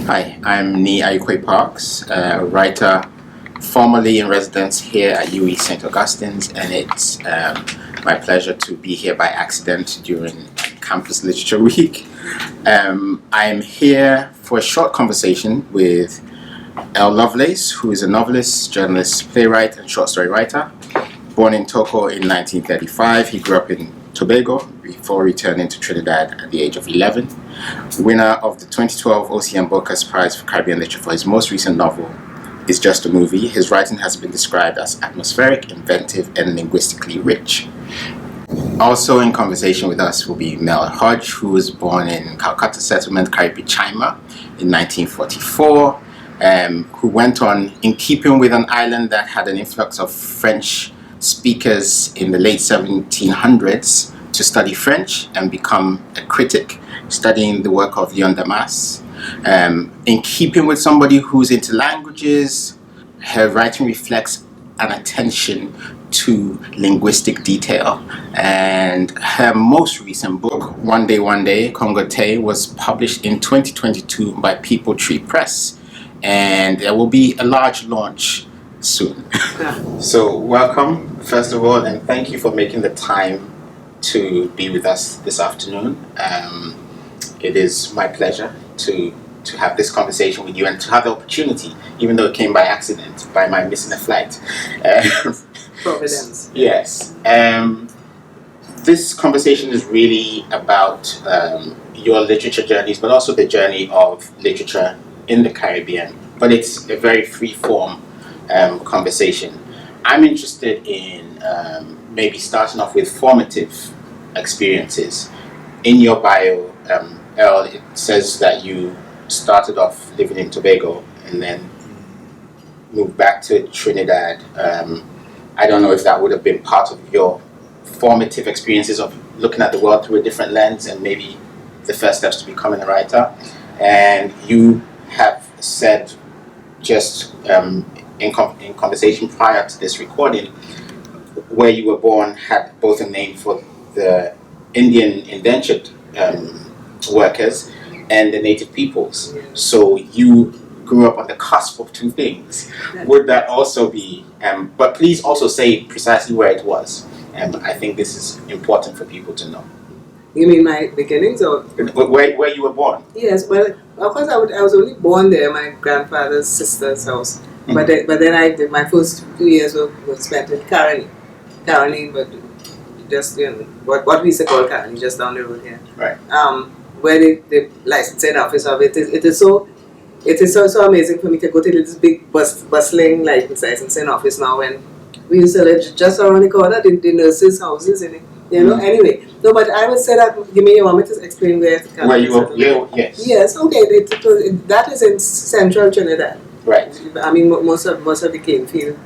Hi, I'm Nii Ayikwei Parkes, a writer formerly in residence here at UWI St. Augustine's, and it's my pleasure to be here by accident during Campus Literature Week. I'm here for a short conversation with Earl Lovelace, who is a novelist, journalist, playwright, and short story writer. Born in Togo in 1935, he grew up in Tobago before returning to Trinidad at the age of 11. Winner of the 2012 OCM Booker's Prize for Caribbean Literature for his most recent novel, It's Just a Movie. His writing has been described as atmospheric, inventive, and linguistically rich. Also in conversation with us will be Merle Hodge, who was born in Calcutta Settlement, Caribbean Chima in 1944, who went on, in keeping with an island that had an influx of French speakers in the late 1700s, to study French and become a critic, studying the work of Leon Damas. In keeping with somebody who's into languages, her writing reflects an attention to linguistic detail. And her most recent book, One Day, Congo Tay, was published in 2022 by People Tree Press. And there will be a large launch soon. So welcome, first of all, and thank you for making the time to be with us this afternoon. It is my pleasure to have this conversation with you and to have the opportunity, even though it came by accident, by my missing a flight. Providence. Yes. This conversation is really about your literature journeys, but also the journey of literature in the Caribbean. But it's a very free-form conversation. I'm interested in maybe starting off with formative experiences. In your bio, Earl, it says that you started off living in Tobago and then moved back to Trinidad. I don't know if that would have been part of your formative experiences of looking at the world through a different lens and maybe the first steps to becoming a writer. And you have said just in conversation prior to this recording, where you were born had both a name for the Indian indentured workers and the native peoples. So you grew up on the cusp of two things. Would that also be, but please also say precisely where it was. I think this is important for people to know. You mean my beginnings or? Where you were born? Yes, well, of course I was only born there, my grandfather's sister's house. Mm-hmm. But then I did my first few years were spent in Caroni, but just, what we used to call Caroni, just down the road here. Right. Where the licensing office of it is so amazing for me to go to this big bustling licensing office now, when we used to live just around the corner, the nurses' houses in it. Anyway. No, but I would say that, you want me to explain where you were? Yes. Yes, okay. That is in central Trinidad. Right. I mean, most of the cane field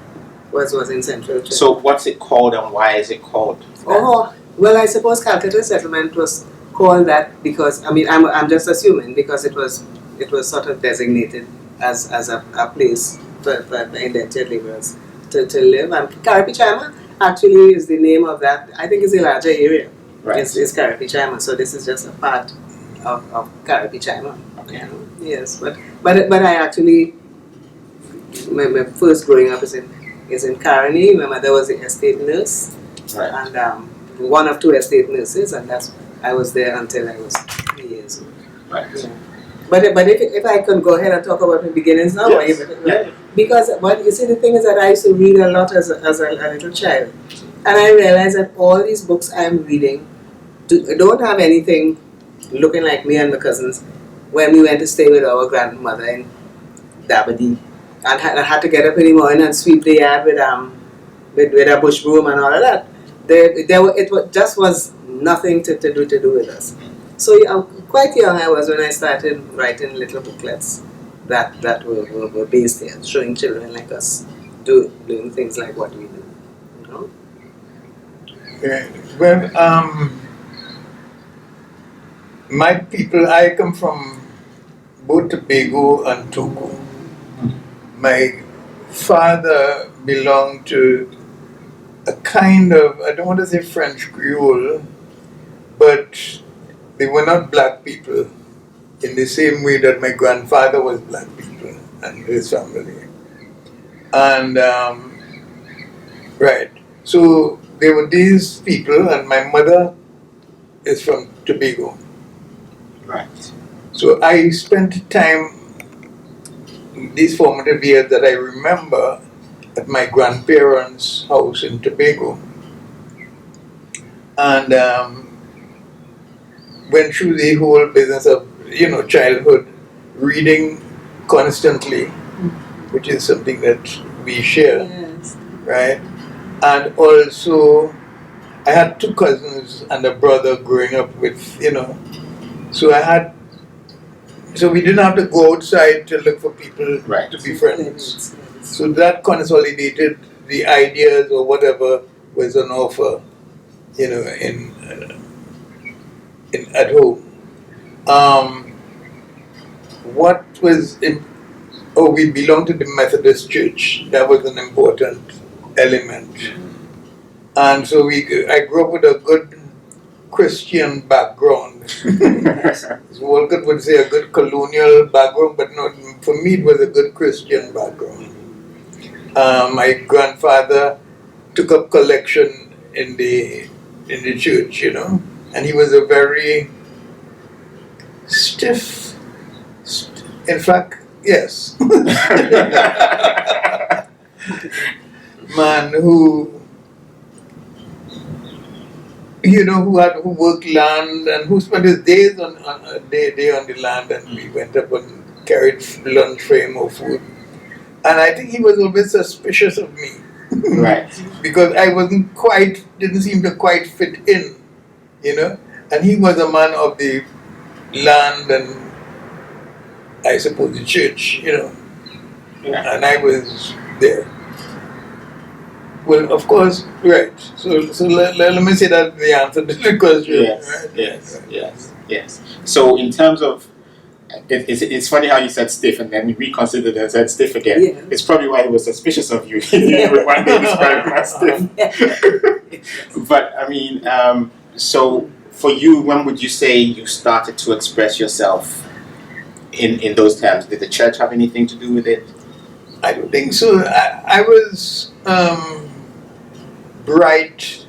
was in central Trinidad. So what's it called and why is it called that? Oh, well, I suppose Calcutta Settlement was called that because, I'm just assuming, because it was sort of designated as a place for indentured laborers to live. And Caribbean actually is the name of that. I think it's a larger area. Right. It's Caribbean, so this is just a part of Caribbean. Okay. Yes, but I actually, my first growing up is in Caroni. My mother was the estate nurse, right, and one of two estate nurses, and I was there until I was 3 years old. Right. Yeah. But if I can go ahead and talk about my beginnings now, yes. Yeah. Because you see, the thing is that I used to read a lot as a little child, and I realized that all these books I'm reading don't have anything looking like me and my cousins when we went to stay with our grandmother in Dabadee, and I had to get up in the morning and sweep the yard with a bush broom and all of that. It just was nothing to do with us. So quite young I was when I started writing little booklets that were based here, showing children like us doing things like what we do. Yeah. Well, my people, I come from both Tobago and Togo. My father belonged to a kind of, I don't want to say French Creole, but they were not black people. in the same way that my grandfather was black people and his family. And, right, so there were these people, and my mother is from Tobago. Right. So I spent time, these formative years that I remember, at my grandparents' house in Tobago. And went through the whole business of, childhood, reading constantly, which is something that we share, Yes. right? And also, I had two cousins and a brother growing up with, so we didn't have to go outside to look for people Right. to be friends. Yes. So that consolidated the ideas or whatever was on offer, in at home. What was we belonged to the Methodist Church. That was an important element, and so I grew up with a good Christian background. So Walcott would say a good colonial background, but not for me. It was a good Christian background. My grandfather took up collection in the church, and he was a very stiff. In fact, yes, man who who worked land and who spent his days on a day on the land, and we went up and carried lunch for him or food. And I think he was always suspicious of me. Right. Because I didn't seem to quite fit in, and he was a man of the land and I suppose the church, Yeah. and I was there. Well, of course, right. So let me say that the answer to the question. Yes, Right? yes. So in terms of, it's funny how you said stiff and then reconsidered and said stiff again. Yeah. It's probably why he was suspicious of you. You would one day describe him as stiff. But I mean, so for you, when would you say you started to express yourself in those terms? Did the church have anything to do with it? I don't think so. I was bright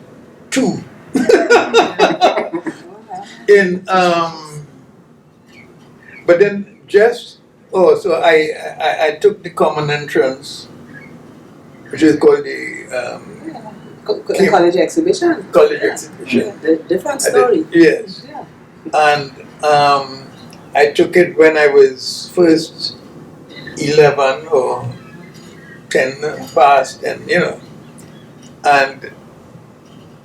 too. But then so I took the common entrance, which is called the College exhibition. college exhibition. Yeah, different story. Yes. Yeah. And I took it when I was first 11 or 10 past, and and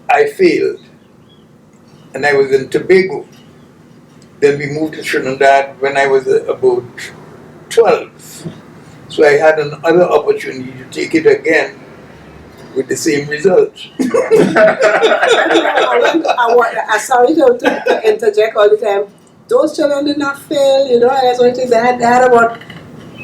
I failed, and I was in Tobago. Then we moved to Trinidad when I was about 12. So I had another opportunity to take it again with the same result. I'm sorry to interject all the time. Those children did not fail, and that's what it is.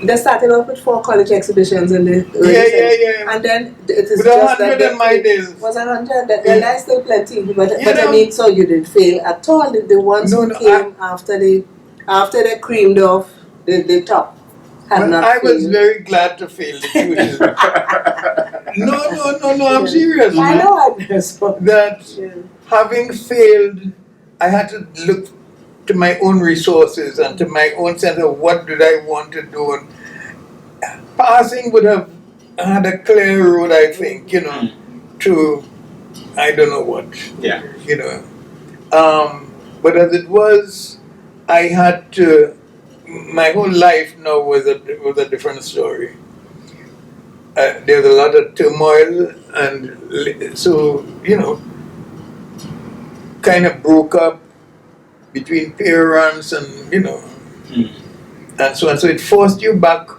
They started off with 4 college exhibitions in the early Yeah. and then it is With just 100 in my days. Was 100? There's still plenty, but know, I mean, so you didn't fail at all. The ones who came after they creamed off the top had not I failed. was very glad to fail the tuition. No, I'm serious. I know. That having failed, I had to look to my own resources and to my own sense of what did I want to do. And passing would have had a clear road, I think, to I don't know what. Yeah. But as it was, I had to. My whole life now was a different story. There's a lot of turmoil, and so kind of broke up between parents and and so on. So it forced you back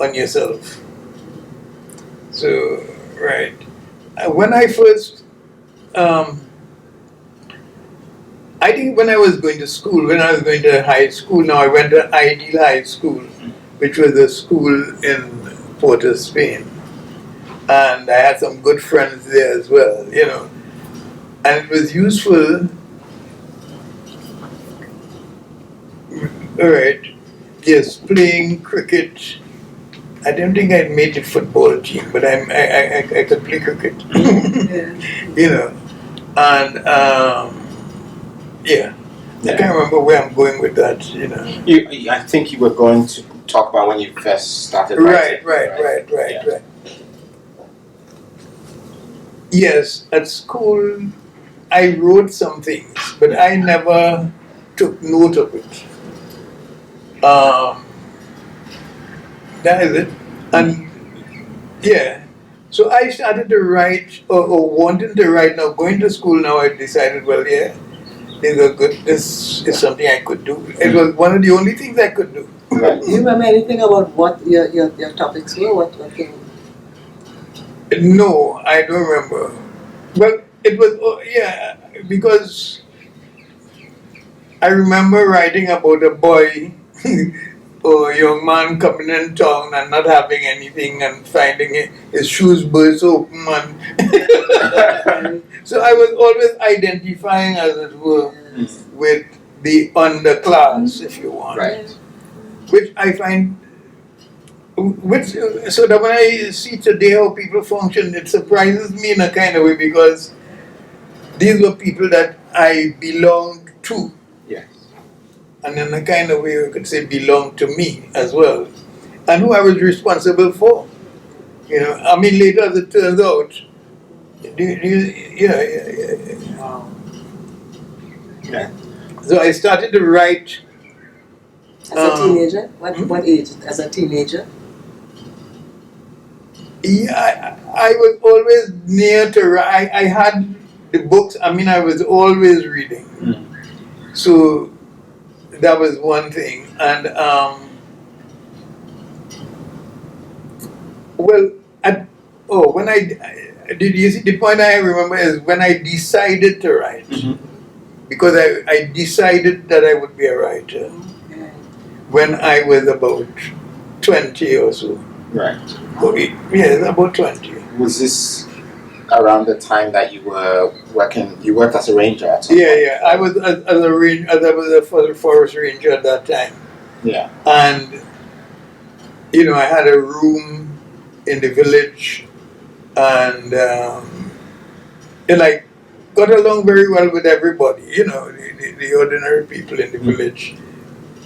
on yourself. So right, when I first, I think when I was going to school, when I was going to high school, now I went to Ideal High School, which was a school in Port of Spain, and I had some good friends there as well, and it was useful. all right, yes, playing cricket. I don't think I made the football team, but I could play cricket. You know, and yeah. I can't remember where I'm going with that. You know. I think you were going to talk about when you first started Right. writing. Right. Yes, at school I wrote some things, but I never took note of it. That is it. And yeah, so I started to write or wanting to write. Now going to school now, I decided, well, yeah, this is something I could do. It was one of the only things I could do. Right. Do you remember anything about what your topics were? What thing? No, I don't remember. Well, it was because I remember writing about a boy or a young man coming in town and not having anything and finding his shoes burst open and so I was always identifying, as it were, with the underclass, if you want. Right. Which I find so that when I see today how people function, it surprises me in a kind of way because these were people that I belonged to. Yes. And in a kind of way you could say belonged to me as well. And who I was responsible for. You know, I mean later as it turns out, Wow. Yeah. So I started to write. As a teenager? What age? As a teenager? Yeah, I was always near to write. I had the books, I mean I was always reading. So that was one thing. And when I did, you see, the point I remember is when I decided to write, because I decided that I would be a writer when I was about 20 or so. Right. Yeah, about 20. Was this around the time that you were working? You worked as a ranger at some point? Yeah. I was as a ranger. I was a forest ranger at that time. Yeah. And I had a room in the village, and I got along very well with everybody. The ordinary people in the village.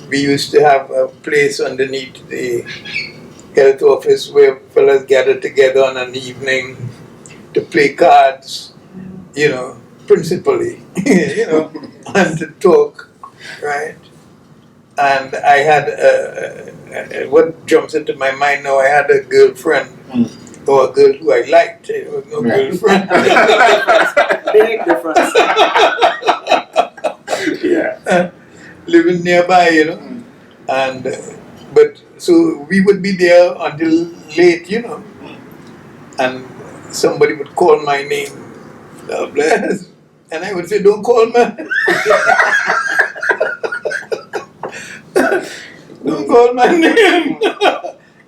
We used to have a place underneath the health office where fellas gathered together on an evening to play cards, principally, and to talk, right? And I had, what jumps into my mind now, I had a girlfriend, or a girl who I liked. It was no girlfriend. Big difference. Yeah. Living nearby, and but so we would be there until late, and somebody would call my name, Lovelace, and I would say, "Don't call me, don't call my name,"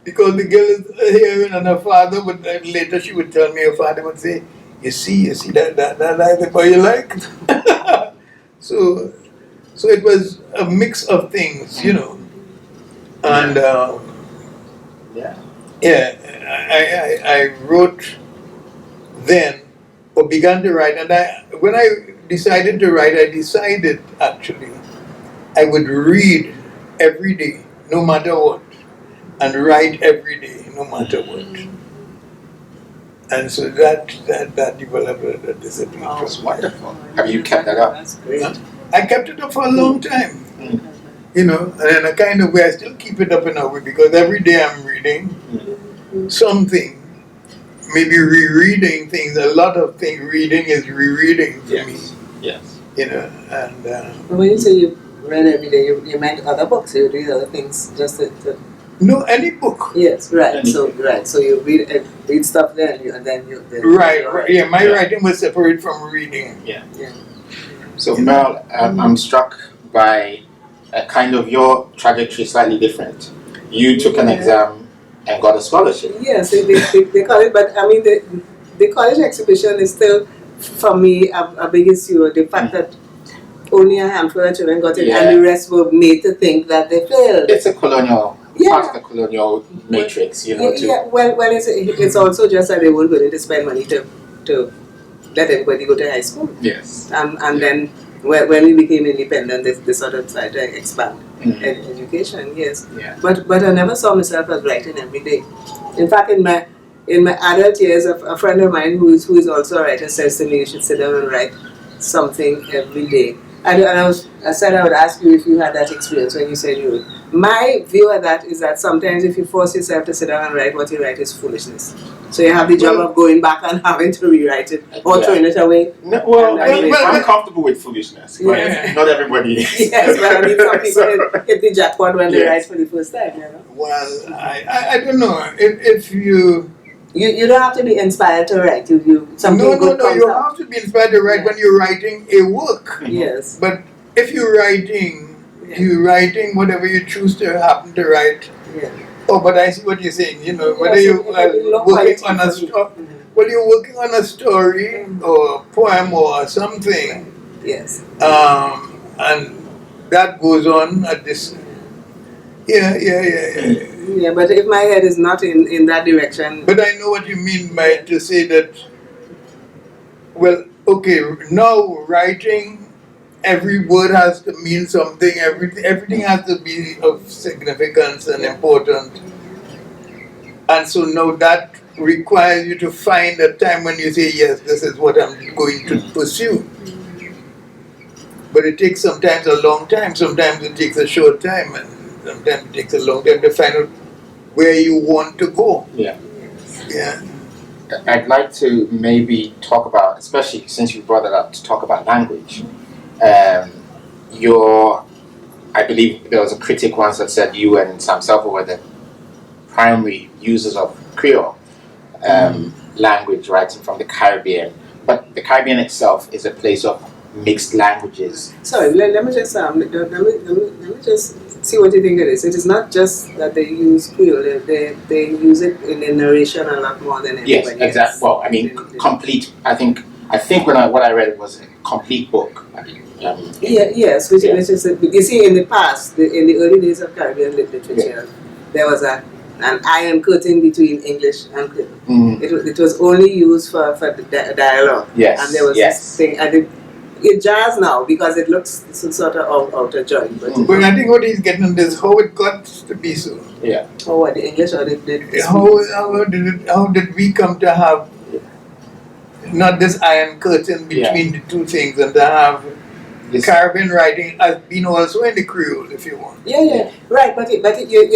because the girl is hearing, and her father would later she would tell me, her father would say, "You see that the boy you like." So it was a mix of things, and I wrote then, or began to write, and when I decided to write, I decided actually I would read every day, no matter what, and write every day, no matter what. And so that developed a discipline. Oh, that's wonderful. Have you kept that up? That's great. I kept it up for a long time. And in a kind of way, I still keep it up in a way because every day I'm reading something, maybe rereading things. A lot of things, reading is rereading for me. Yes. And But when you say you read every day, you meant other books. You read other things, just to no, any book. Yes, right. So you read stuff then, and then you. Right. Yeah, my writing was separate from reading. Yeah. So Merle, I'm struck by kind of your trajectory slightly different. You took an exam and got a scholarship. Yes, they call it, but I mean the college exhibition is still for me a big issue. The fact that only a handful of children got in, Yeah. and the rest were made to think that they failed. It's a colonial Yeah. part of the colonial matrix, you know. Well, it's also just that they weren't willing to spend money to let everybody go to high school. Yes. And then when we became independent, they sort of tried to expand education. Yes. Yeah. But I never saw myself as writing every day. In fact, in my adult years, a friend of mine who is also a writer says to me, "You should sit down and write something every day." And I said I would ask you if you had that experience when you said you would. My view of that is that sometimes if you force yourself to sit down and write, what you write is foolishness. So you have the job of going back and having to rewrite it or throwing it away. No, well, I'm comfortable with foolishness, but not everybody is. Yes, but I mean, some people hit the jackpot when they write for the first time, you know. Well, I don't know. If you don't have to be inspired to write. Something good comes you out. have to be inspired to write when you're writing a work. Yes. But if you're writing whatever you choose to happen to write. Yeah. Oh, but I see what you're saying. You know, whether you're working on a story, whether you're working on a story or a poem or something. Yes. And that goes on at this. Yeah. Yeah, but if my head is not in that direction. But I know what you mean by to say that. Well, okay, now writing, every word has to mean something. Everything has to be of significance and important. And so now that requires you to find a time when you say, yes, this is what I'm going to pursue. But it takes sometimes a long time. Sometimes it takes a short time, and sometimes it takes a long time to find out where you want to go. Yeah. Yeah. I'd like to maybe talk about, especially since you brought it up, to talk about language. I believe there was a critic once that said you and Sam Selfer were the primary users of Creole language, writing from the Caribbean. But the Caribbean itself is a place of mixed languages. Sorry, let me just let me just see what you think it is. It is not just that they use Creole; they use it in the narration a lot more than anybody else. Yes, exactly. Well, I mean, complete. I think what I read was a complete book. Yes, which is you see in the past, in the early days of Caribbean literature, there was an iron curtain between English and Creole. It was only used for the dialogue. Yes, and there was this thing, and it jars now because it looks sort of out of joint. But I think what he's getting at is how it got to be so. Yeah. Oh, what, the English or the how did we come to have not this iron curtain between the two things, and to have this Caribbean writing as being also in the Creole, if you want. Yeah. Right, but you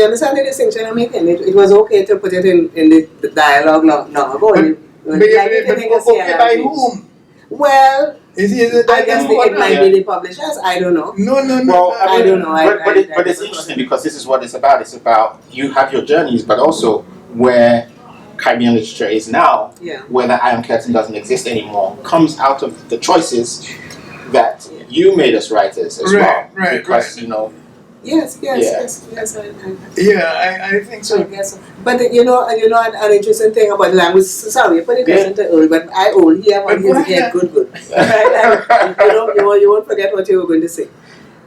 understand the distinction I'm making? It was okay to put it in the dialogue long ago. But okay by whom? Well, I guess it might be the publishers. I don't know. No. Well, I don't know. But it's interesting because this is what it's about. It's about you have your journeys, but also where Caribbean literature is now, where the Iron Curtain doesn't exist anymore, comes out of the choices that you made as writers as well. Right. Because you know. Yes. I think so. I guess so. But an interesting thing about language. Sorry, you put it into Earl, but I only hear on his head. Good. You won't forget what you were going to say.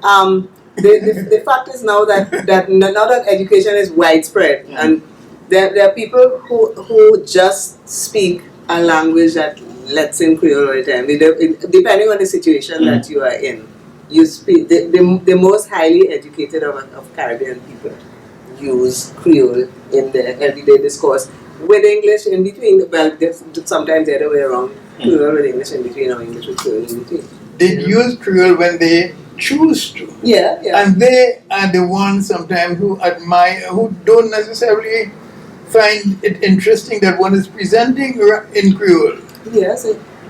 The fact is now that education is widespread, and there are people who just speak a language that lets in Creole all the time. Depending on the situation that you are in. You speak the most highly educated of Caribbean people use Creole in their everyday discourse with English in between. Well, sometimes the other way around. Creole with English in between, or English with Creole in between. They use Creole when they choose to. Yeah. And they are the ones sometimes who admire, who don't necessarily find it interesting that one is presenting in Creole. Yes.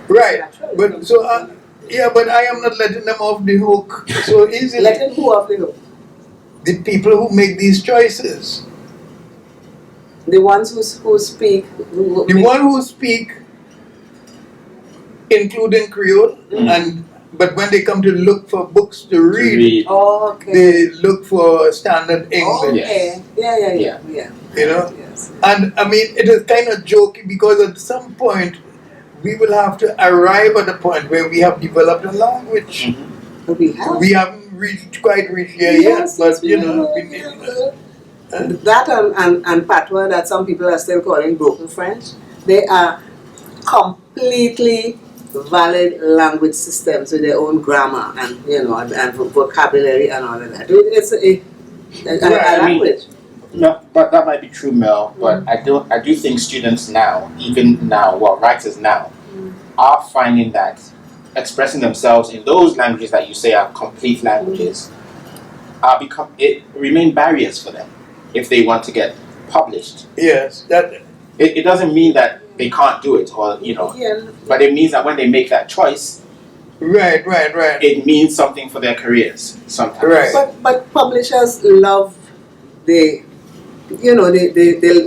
Right. But so. But I am not letting them off the hook so easily. Letting who off the hook? The people who make these choices. The ones who speak. The one who speak, including Creole, but when they come to look for books to read, they look for standard English. Okay. Yeah. You know? Yes. And I mean, it is kind of jokey because at some point, we will have to arrive at a point where we have developed a language We have. We haven't quite reached here Yes, yet, but we you know, have, we need that and patois that some people are still calling broken French, they are completely valid language systems with their own grammar and and vocabulary and all of that. It's a language. No, but that might be true, Mel. But I do think students now, even now, writers now, are finding that expressing themselves in those languages that you say are complete languages remain barriers for them if they want to get published. Yes, that. It doesn't mean that they can't do it, or but it means that when they make that choice, Right. it means something for their careers sometimes. Right. But publishers love the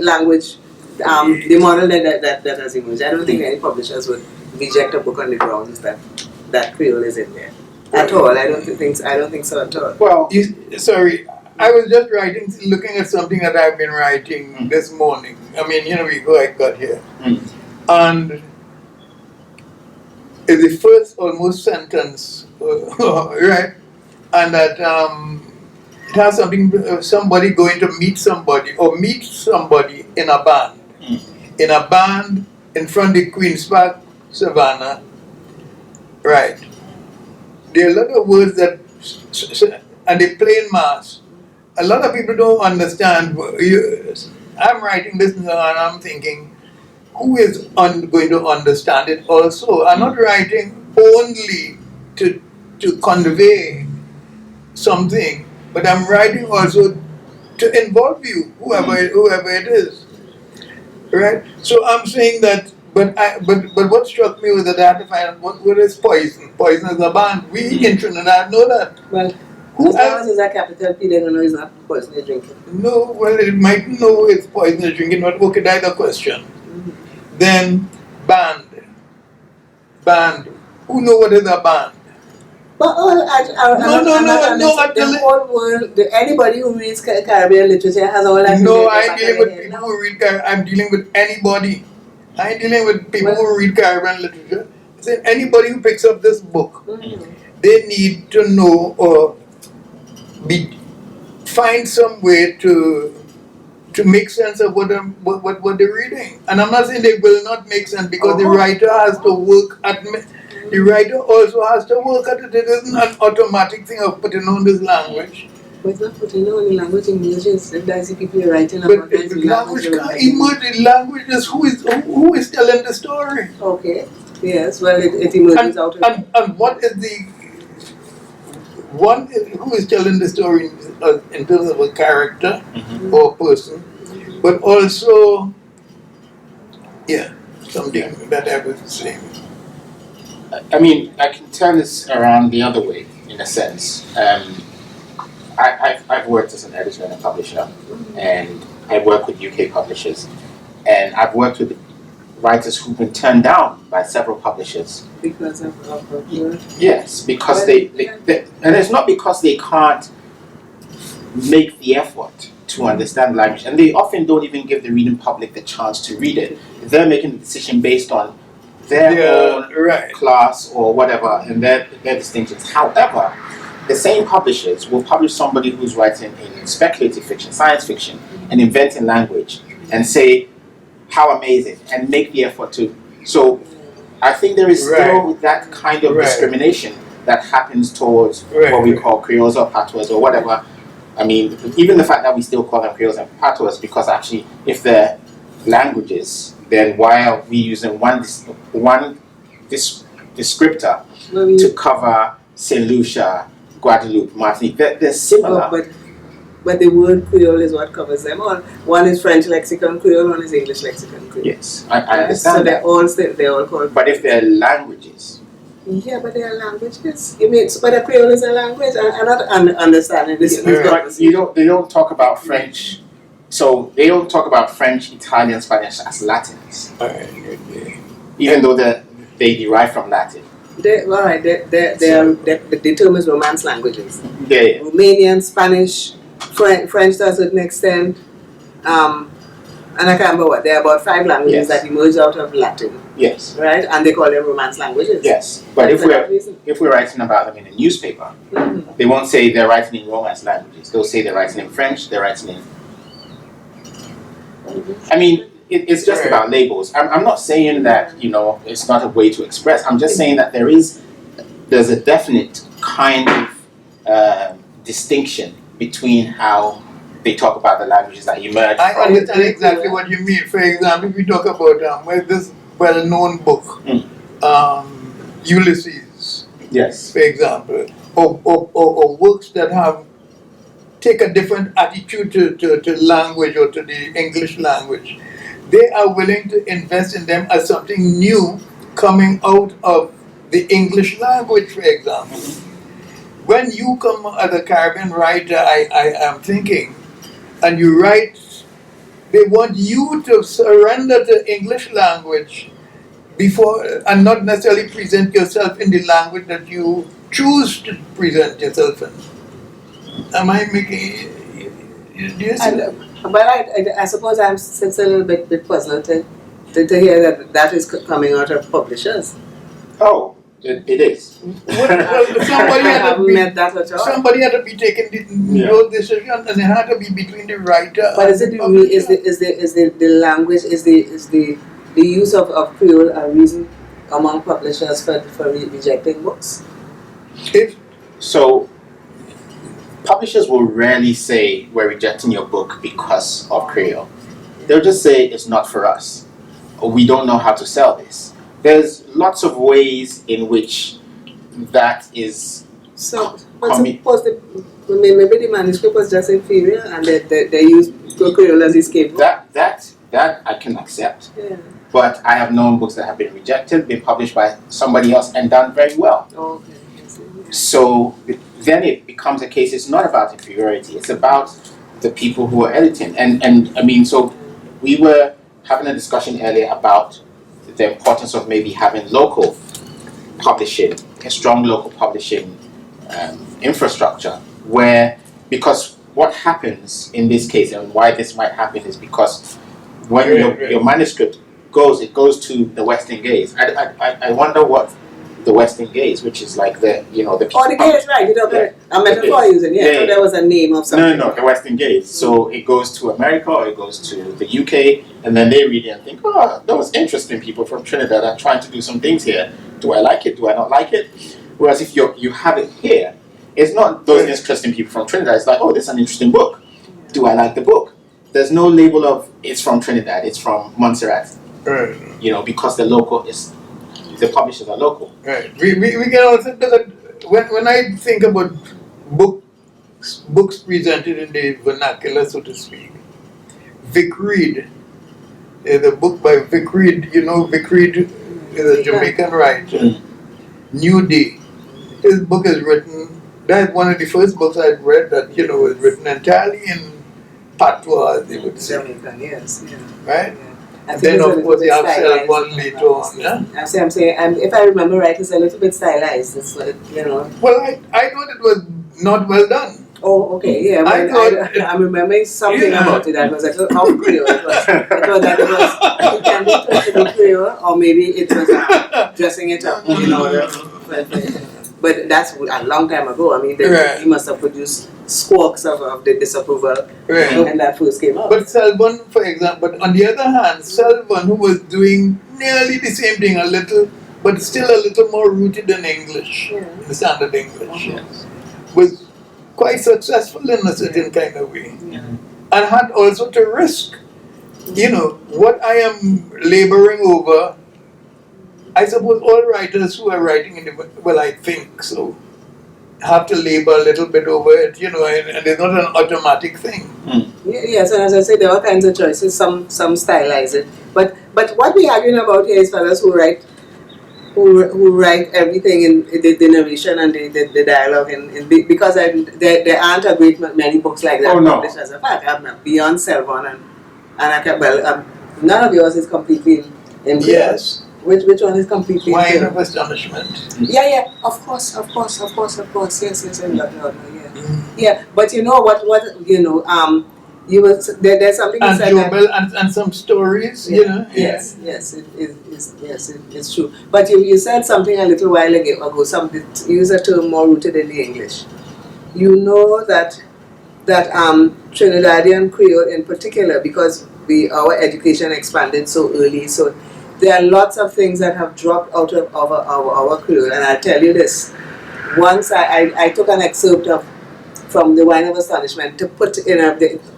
language, the model that has emerged. I don't think any publishers would reject a book on the grounds that Creole is in there at all. I don't think so at all. Well, sorry, I was just looking at something that I've been writing this morning. I mean, before I got here, and the first almost sentence, right, and that it has somebody going to meet somebody or meet somebody in a band in front of the Queen's Park Savannah, right. There are a lot of words that and they play in mass. A lot of people don't understand. I'm writing this and I'm thinking, who is going to understand it also? I'm not writing only to convey something, but I'm writing also to involve you, whoever it is, right? So I'm saying that, but what struck me was that I had to find out what is poison. Poison is a band. We in Trinidad know that. Well, as long as it's a capital P, they don't know it's not poison they're drinking. No, well, it might know it's poison they're drinking, but okay, that's a question. Then band. Who know what is a band? But the whole world, anybody who reads Caribbean literature has all that. No, I'm dealing with people who read I'm dealing with anybody. I'm dealing with people who read Caribbean literature. So anybody who picks up this book, they need to know or find some way to make sense of what they're reading. And I'm not saying they will not make sense because the writer has to work at it. The writer also has to work at it. It isn't an automatic thing of putting on this language. But it's not putting on the language emerges. That's the people writing But about the language can't emerge. The language is who is telling the story. Okay. Yes. Well, it emerges out of. And what is who is telling the story in terms of a character or person, but also, something that I was saying. I mean, I can turn this around the other way, in a sense. I've worked as an editor and a publisher, and I work with UK publishers, and I've worked with writers who've been turned down by several publishers. Because of Yes, because they and it's not because they can't make the effort to understand language, and they often don't even give the reading public the chance to read it. They're making the decision based on their own class or whatever, and their distinctions. However, the same publishers will publish somebody who's writing in speculative fiction, science fiction, and inventing language, and say, how amazing, and make the effort to. So I think there is still that kind of discrimination that happens towards what we call Creoles or Patois or whatever. I mean, even the fact that we still call them Creoles and Patois, because actually, if they're languages, then why are we using one descriptor to cover St. Lucia, Guadeloupe, Martinique? They're similar. But the word Creole is what covers them all. One is French lexicon Creole, one is English lexicon Creole. Yes, I understand that. So they're all called. But if they're languages. Yeah, but they are languages. But a Creole is a language. I'm not understanding this. But they don't talk about French. So they don't talk about French, Italian, Spanish as Latins. Even though they derive from Latin. The term is Romance languages. Yeah. Romanian, Spanish, French to a certain extent, and I can't remember what. There are about 5 languages that emerged out of Latin. Yes. right? And they call them Romance languages. Yes. But For that reason. if we're writing about them in a newspaper, they won't say they're writing in Romance languages. They'll say they're writing in French. They're writing in. I mean, it's just about labels. I'm not saying that it's not a way to express. I'm just saying that there's a definite kind of distinction between how they talk about the languages that emerge. I understand exactly what you mean. For example, if we talk about this well-known book, Ulysses, Yes. for example, or works that take a different attitude to language or to the English language, they are willing to invest in them as something new coming out of the English language, for example. When you come as a Caribbean writer, I am thinking, and you write, they want you to surrender to English language before, and not necessarily present yourself in the language that you choose to present yourself in. Am I making? Do you see that? But I suppose I'm still a little bit puzzled to hear that is coming out of publishers. Oh, it is. Well, somebody I had to haven't be, met that at all. somebody had to be taking those decisions, and it had to be between the writer. But is and it the publisher. is the language is the use of Creole a reason among publishers for rejecting books? So, publishers will rarely say we're rejecting your book because of Creole. They'll just say it's not for us, or we don't know how to sell this. There's lots of ways in which that is. So, but suppose maybe the manuscript was just inferior and they used Creole as escape. That I can accept. Yeah. But I have known books that have been rejected, been published by somebody else, and done very well. Okay. So then it becomes a case. It's not about inferiority. It's about the people who are editing. And I mean, so we were having a discussion earlier about the importance of maybe having local publishing, a strong local publishing infrastructure, because what happens in this case and why this might happen is because when your manuscript it goes to the Western Gaze. I wonder what the Western Gaze, which is like the the. Oh, the Gaze, right? A metaphor using so there was a name of something. No, the Western Gaze. So it goes to America or it goes to the UK, and then they read it and think, oh, those interesting people from Trinidad are trying to do some things here. Do I like it? Do I not like it? Whereas if you have it here, it's not those interesting people from Trinidad. It's like, oh, this is an interesting book. Do I like the book? There's no label of it's from Trinidad. It's from Montserrat. Right. Because the publishers are local. Right. We can also when I think about books presented in the vernacular, so to speak. Vic Reed is a book by Vic Reed. Vic Reed is a Jamaican writer. New Day. His book is written. That's one of the first books I'd read that was written entirely in patois, they would say. Jamaican, yes. Yeah. Right. Yeah. And then of course you have Selvan later on. Yeah. I'm saying, if I remember right, it's a little bit stylized. It's Well, I thought it was not well done. Oh, okay, yeah. I'm remembering something about it that was a little off Creole. It was that it was intended to be Creole, or maybe it was dressing it up, But that's a long time ago. I mean, he must have produced squawks of the disapproval when that first came out. But Selvan, for example, but on the other hand, Selvan, who was doing nearly the same thing, a little, but still a little more rooted in English, in standard English, was quite successful in a certain kind of way, and had also to risk. What I am laboring over. I suppose all writers who are writing I think so, have to labor a little bit over it, and it's not an automatic thing. Yes, and as I said, there are all kinds of choices. Some stylize it, but what we're arguing about here is fellas who write everything in the narration and the dialogue, and because there aren't a great many books like that published as a fact. Beyond Selvan and none of yours is completely in Yes. Which one is completely? Wine of Astonishment. Yeah, of course. Yes, I love. Yeah. Yeah, but you know what there's something you And said that, Jobel and some stories, yeah, you know. yes, yes, it's true. But you said something a little while ago. Use a term more rooted in the English. You know that Trinidadian Creole in particular, because our education expanded so early, so there are lots of things that have dropped out of our Creole. And I'll tell you this: once I took an excerpt from the Wine of Astonishment to put in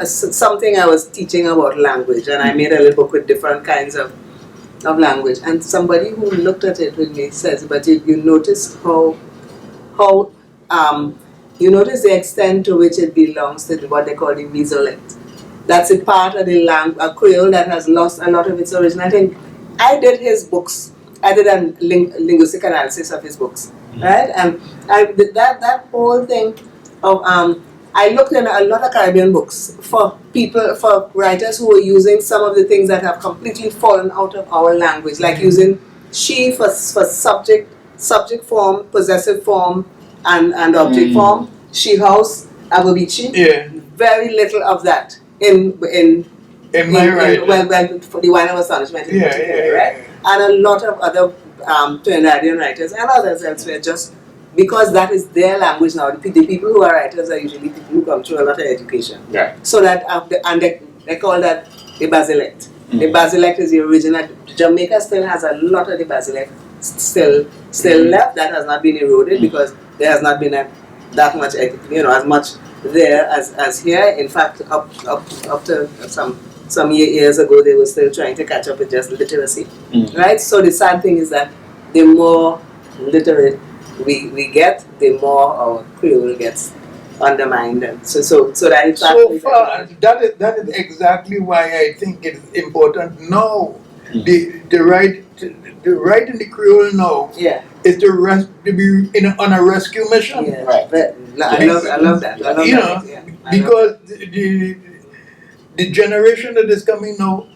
something I was teaching about language, and I made a little book with different kinds of language. And somebody who looked at it with me says, "But you notice how you notice the extent to which it belongs to what they call the mesolect. That's a part of the language, a Creole that has lost a lot of its origin." I think I did his books. I did a linguistic analysis of his books, right? And that whole thing of I looked in a lot of Caribbean books for writers who were using some of the things that have completely fallen out of our language, like using she for subject form, possessive form, and object form. She house, Agobichi. Yeah. Very little of that in my writing. Well, for the Wine of Astonishment in particular, right? And a lot of other Trinidadian writers and others elsewhere, just because that is their language now. The people who are writers are usually people who come through a lot of education. Yeah. So that and they call that the basilect. The basilect is the original. Jamaica still has a lot of the basilect still left that has not been eroded because there has not been that much, as much there as here. In fact, up to some years ago, they were still trying to catch up with just literacy, right? So the sad thing is that the more literate we get, the more our Creole gets undermined, and so that is so far that is exactly why I think it's important now. The right in the Creole now is to be on a rescue mission. Yeah, right. But I love that. I love that. Yeah. Because the generation that is coming now,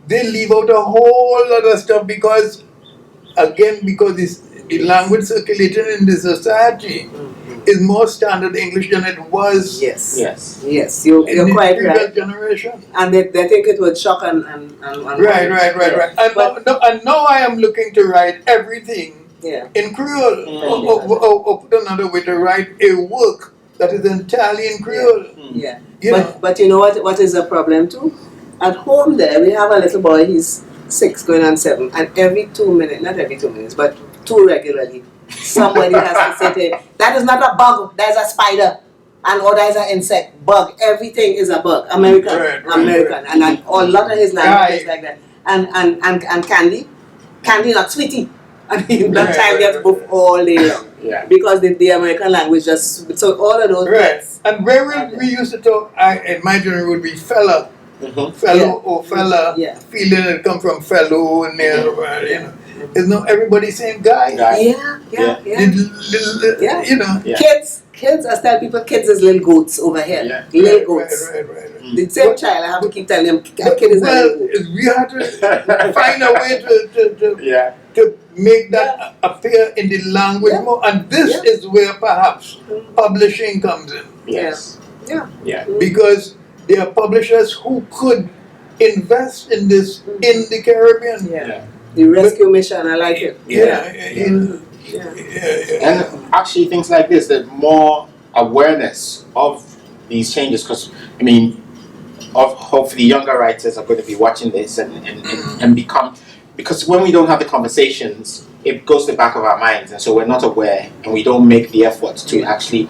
they leave out a whole lot of stuff because the language circulating in the society is more standard English than it was. Yes. You're quite right. Generation. And they think it would shock and right. And now I am looking to write everything in Creole. Or put another way, to write a work that is entirely in Creole. Yeah. But you know what is a problem too? At home there, we have a little boy, he's 6 going on 7, and every 2 minutes, not every 2 minutes, but 2 regularly, somebody has to say to him, "That is not a bug, there's a spider." Or there's an insect. Bug. Everything is a bug. American. And a lot of his language is like that. And candy not sweetie. I mean, that child gets booked all day long. Yeah. Because the American language just, so all of those things. And where we used to talk, in my generation would be fella. Fellow or fella. Feeling it come from fellow and It's not everybody saying guy. Kids, I tell people, kids is little goats over here. Little goats. Right. The same child, I have to keep telling them, kid is a little goat. We have to find a way to make that appear in the language more. And this is where perhaps publishing comes in. Yes. Yeah. Because there are publishers who could invest in this in the Caribbean. The rescue mission, I like it. And actually, things like this, there's more awareness of these changes, because hopefully younger writers are going to be watching this and become, because when we don't have the conversations, it goes to the back of our minds, and so we're not aware and we don't make the effort to actually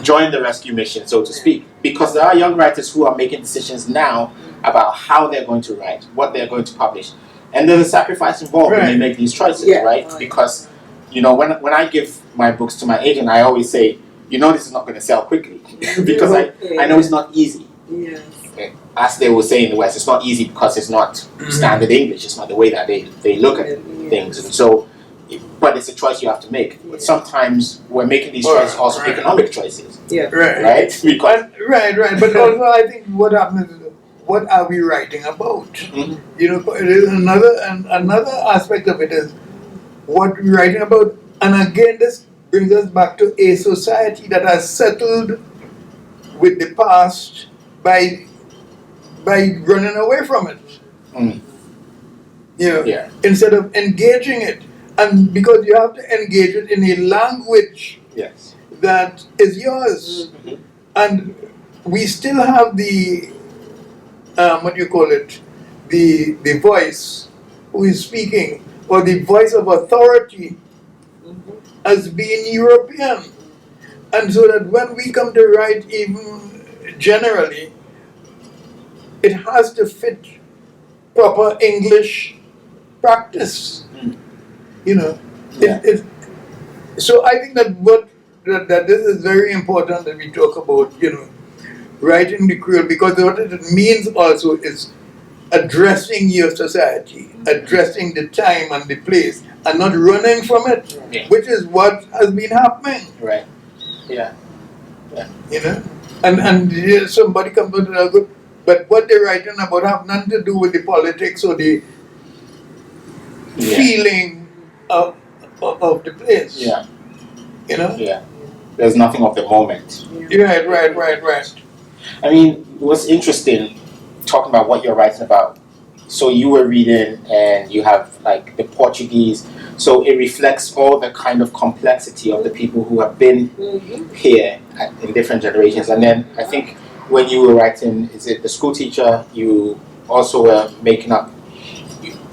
join the rescue mission, so to speak, because there are young writers who are making decisions now about how they're going to write, what they're going to publish, and there's a sacrifice involved when they make these choices, right? Because when I give my books to my agent, I always say, this is not going to sell quickly because I know it's not easy. As they will say in the West, it's not easy because it's not standard English. It's not the way that they look at things, and so. But it's a choice you have to make. But sometimes we're making these choices also economic choices. Right. Because But also, I think what happens is, what are we writing about? It is another aspect of it is what we're writing about. And again, this brings us back to a society that has settled with the past by running away from it. Mm. You know, Yeah. instead of engaging it. And because you have to engage it in a language Yes. that is yours. Mhm. And we still have the, what do you call it, the voice who is speaking, or the voice of authority as being European. And so that when we come to write, even generally, it has to fit proper English practice. Mm. You know, Yeah. so I think that that this is very important that we talk about, you know, writing the Creole, because what it means also is addressing your society, addressing the time and the place, and not running from it, Yeah. which is what has been happening. Right. Yeah. You know, and yeah, somebody comes to the good, but what they're writing about have nothing to do with the politics or the Yeah. feeling of the place. Yeah. You know. Yeah. There's nothing of the moment. Right. I mean, what's interesting, talking about what you're writing about. So you were reading, and you have like the Portuguese. So it reflects all the kind of complexity of the people who have been here in different generations. And then I think when you were writing, is it the school teacher? You also were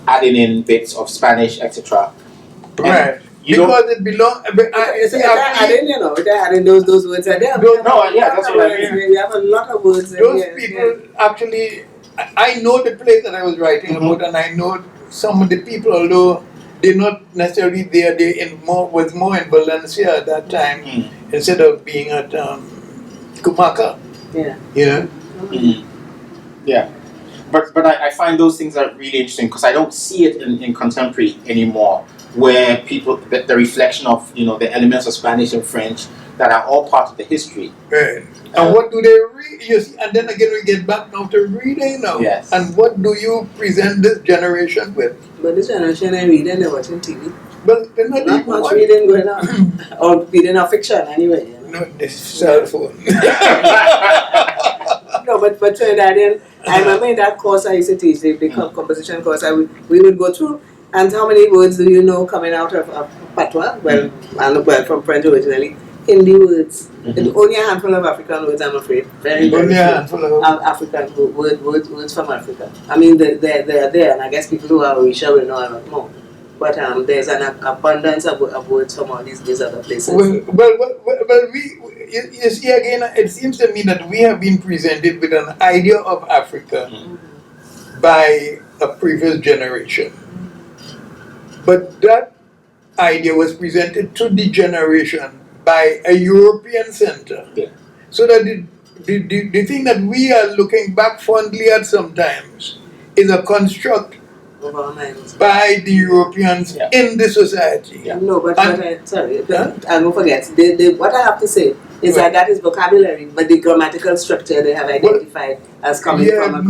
adding in bits of Spanish, etc. Right. You Because it belongs. I didn't, you know, I didn't those words are there. That's what I mean. We have a lot of words there. Those people actually, I know the place that I was writing about, and I know some of the people, although they're not necessarily there. They was more in Valencia at that time instead of being at Kumaka. Yeah. You know. Mm. Yeah. But I find those things are really interesting, because I don't see it in contemporary anymore, where people, the reflection of, you know, the elements of Spanish and French that are all part of the history. Right. And what do they read? You see, and then again we get back now to reading now. Yes. And what do you present this generation with? But this generation I reading, they're watching TV. Well, they're not Not even much watching. reading going on. Or reading of fiction anyway. You know? No, this cell phone. No, but Trinidadian, I remember in that course I used to teach, the composition course, we would go through, and how many words do you know coming out of Patois? Well, from French originally. Hindi words. It's only a handful of African words, I'm afraid. Very Only a few handful of African words from Africa. I mean, they're there, and I guess people who are Orisha will know a lot more. But there's an abundance of words from all these other places. Well, you see again, it seems to me that we have been presented with an idea of Africa by a previous generation. But that idea was presented to the generation by a European center. Yeah. So that the thing that we are looking back fondly at sometimes is a construct Of our minds. by the Europeans in the society. Yeah. No, but sorry, Huh? I won't forget. What I have to say is that is vocabulary, but the grammatical structure they have identified as coming from a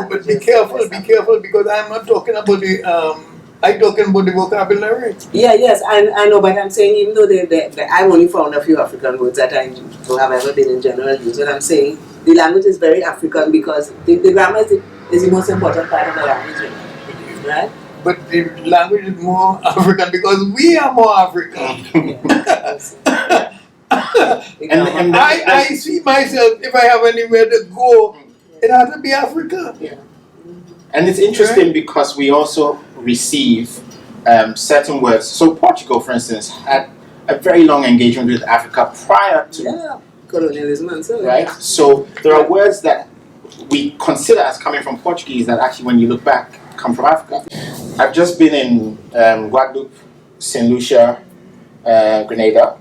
but be careful, because I'm not talking about the I'm talking about the vocabulary. Yeah, yes, I know, but I'm saying even though I've only found a few African words that I have ever been in general use, but I'm saying the language is very African because the grammar is the most important part of the language, right? But the language is more African because we are more African. And I see myself, if I have anywhere to go, it has to be Africa. Yeah. And it's interesting because we also receive certain words. So Portugal, for instance, had a very long engagement with Africa prior to colonialism and so on. Right? So there are words that we consider as coming from Portuguese that actually, when you look back, come from Africa. I've just been in Guadeloupe, St. Lucia, Grenada.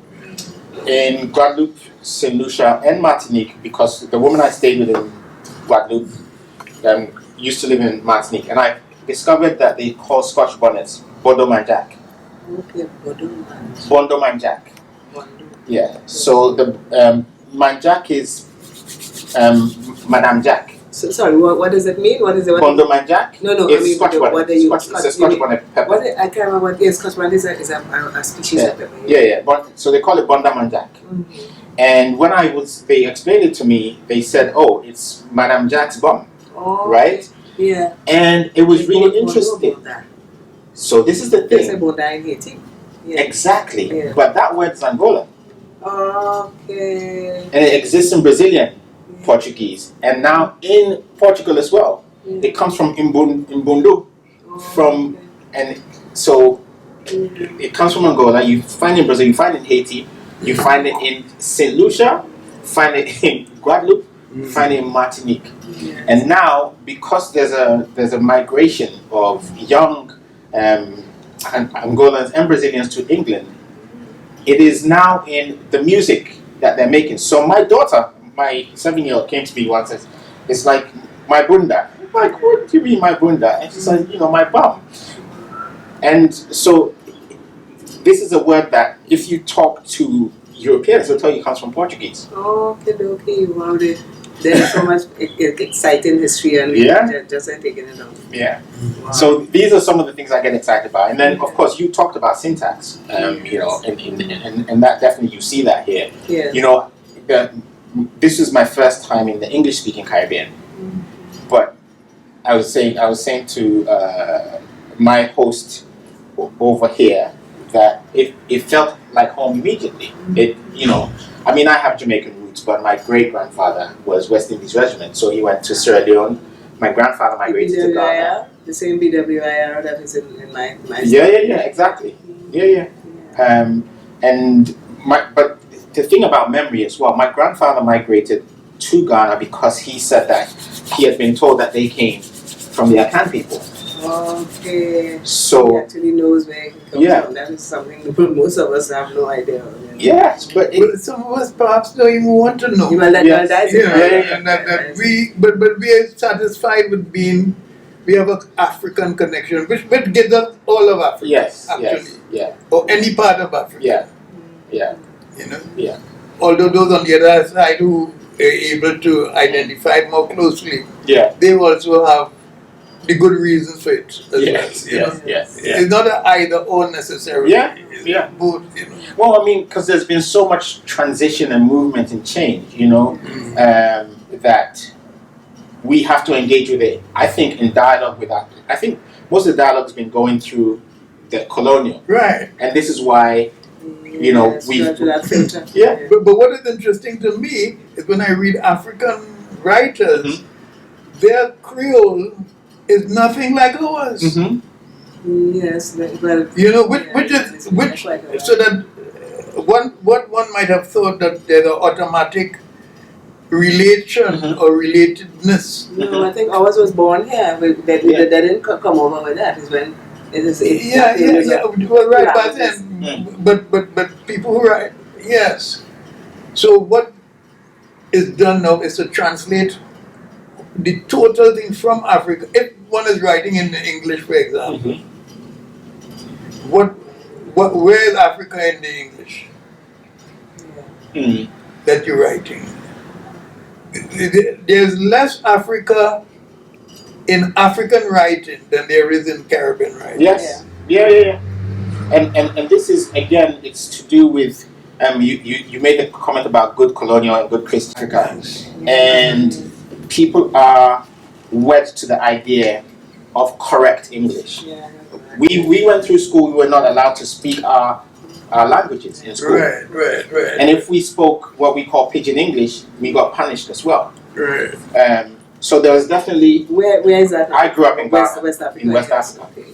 In Guadeloupe, St. Lucia, and Martinique, because the woman I stayed with in Guadeloupe used to live in Martinique, and I discovered that they call Scotch bonnets Bondo Manjac. Okay, Bondo Manjac. Yeah. So the Manjac is Madame Jack. So, sorry, what does it mean? What is it? Bondo Manjac? No, it's I mean, Scotch bonnet. It's a Scotch bonnet pepper. I can't remember what. Yes, Scotch bonnet is a species of pepper. Yeah. But, so they call it Bondo Manjac. And when they explained it to me, they said, "Oh, it's Madame Jack's bum," Oh, right? Yeah. And it was They really don't know interesting. about that. So this is the There's thing. about that in Haiti. Yeah. Exactly. Yeah. But that word is Angolan. Okay. And it exists in Brazilian Portuguese. And now in Portugal as well. It comes from Imbundu. From and so it comes from Angola. You find it in Brazil, you find it in Haiti, you find it in Saint Lucia, find it in Guadeloupe, you find it in Martinique. And now, because there's a migration of young Angolans and Brazilians to England, it is now in the music that they're making. So my daughter, my 7-year-old, came to me once and says, "It's like my bunda." I'm like, "What do you mean my bunda?" And she said, "My bum." And so this is a word that if you talk to Europeans, they'll tell you it comes from Portuguese. Okay. Wow, there's so much exciting history and just taking it on. Yeah. Wow. So these are some of the things I get excited about. And then, of course, you talked about syntax, and that definitely you see that here. Yes. This is my first time in the English-speaking Caribbean. But I was saying to my host over here that it felt like home immediately. I have Jamaican roots, but my great-grandfather was West Indies Regiment, so he went to Sierra Leone. My grandfather migrated to Ghana. The same BWIR that is in my exactly. But the thing about memory as well, my grandfather migrated to Ghana because he said that he had been told that they came from the Akan people. Okay. So he actually knows where he comes from. That is something most of us have no idea. Yes, but some of us perhaps don't even want to know. But we are satisfied with being. We have an African connection, which gives us all of Africa. Yes, actually. yes, or any part of Africa. Yeah. Although those on the other side who are able to identify it more closely, they also have the good reasons for it as well. Yes. It's not an either or necessarily. Yeah. Both, Well, because there's been so much transition and movement and change, that we have to engage with it. I think in dialogue with that. I think most of the dialogue has been going through the colonial. Right. And this is why, we. Yeah. But what is interesting to me is when I read African writers, their Creole is nothing like ours. Yes, well, which so that one might have thought that there's an automatic relation or relatedness. No, I think ours was born here. They didn't come over with that. Is when it is. Well, right back then, but people who write, yes. So what is done now is to translate the total thing from Africa. If one is writing in English, for example, where is Africa in the English that you're writing? There's less Africa in African writing than there is in Caribbean writing. Yes. Yeah. And this is, again, it's to do with you made a comment about good colonial and good Christian Africa, and people are wed to the idea of correct English. We went through school, we were not allowed to speak our languages in school. Right. And if we spoke what we call pidgin English, we got punished as well. Right. So there was definitely. Where is that? I grew up in West Africa. In West Africa. Okay,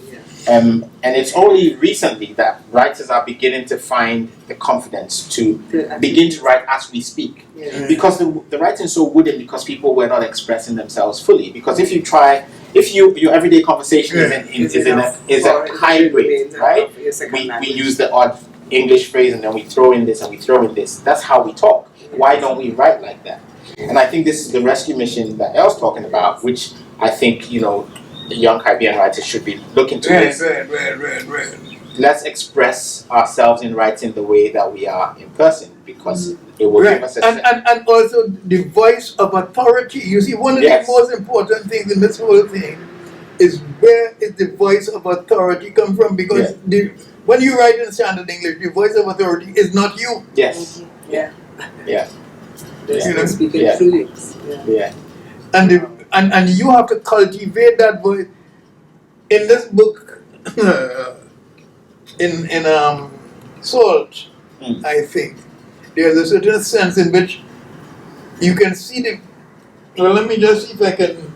and it's only recently that writers are beginning to find the confidence to begin to write as we speak. Because the writing is so wooden because people were not expressing themselves fully. Because if your everyday conversation is a hybrid, right? We use the odd English phrase and then we throw in this and we throw in this. That's how we talk. Why don't we write like that? And I think this is the rescue mission that Earl's talking about, which I think, the young Caribbean writers should be looking to. Right. Let's express ourselves in writing the way that we are in person, because it will give us a sense. And also the voice of authority. You see, one of the most important things in this whole thing is where is the voice of authority come from? Because when you write in standard English, the voice of authority is not you. Yes. Yeah. They're speaking Yeah. feelings. Yeah. And you have to cultivate that voice. In this book, in Salt, I think there's a certain sense in which you can see the. Well, let me just see if I can.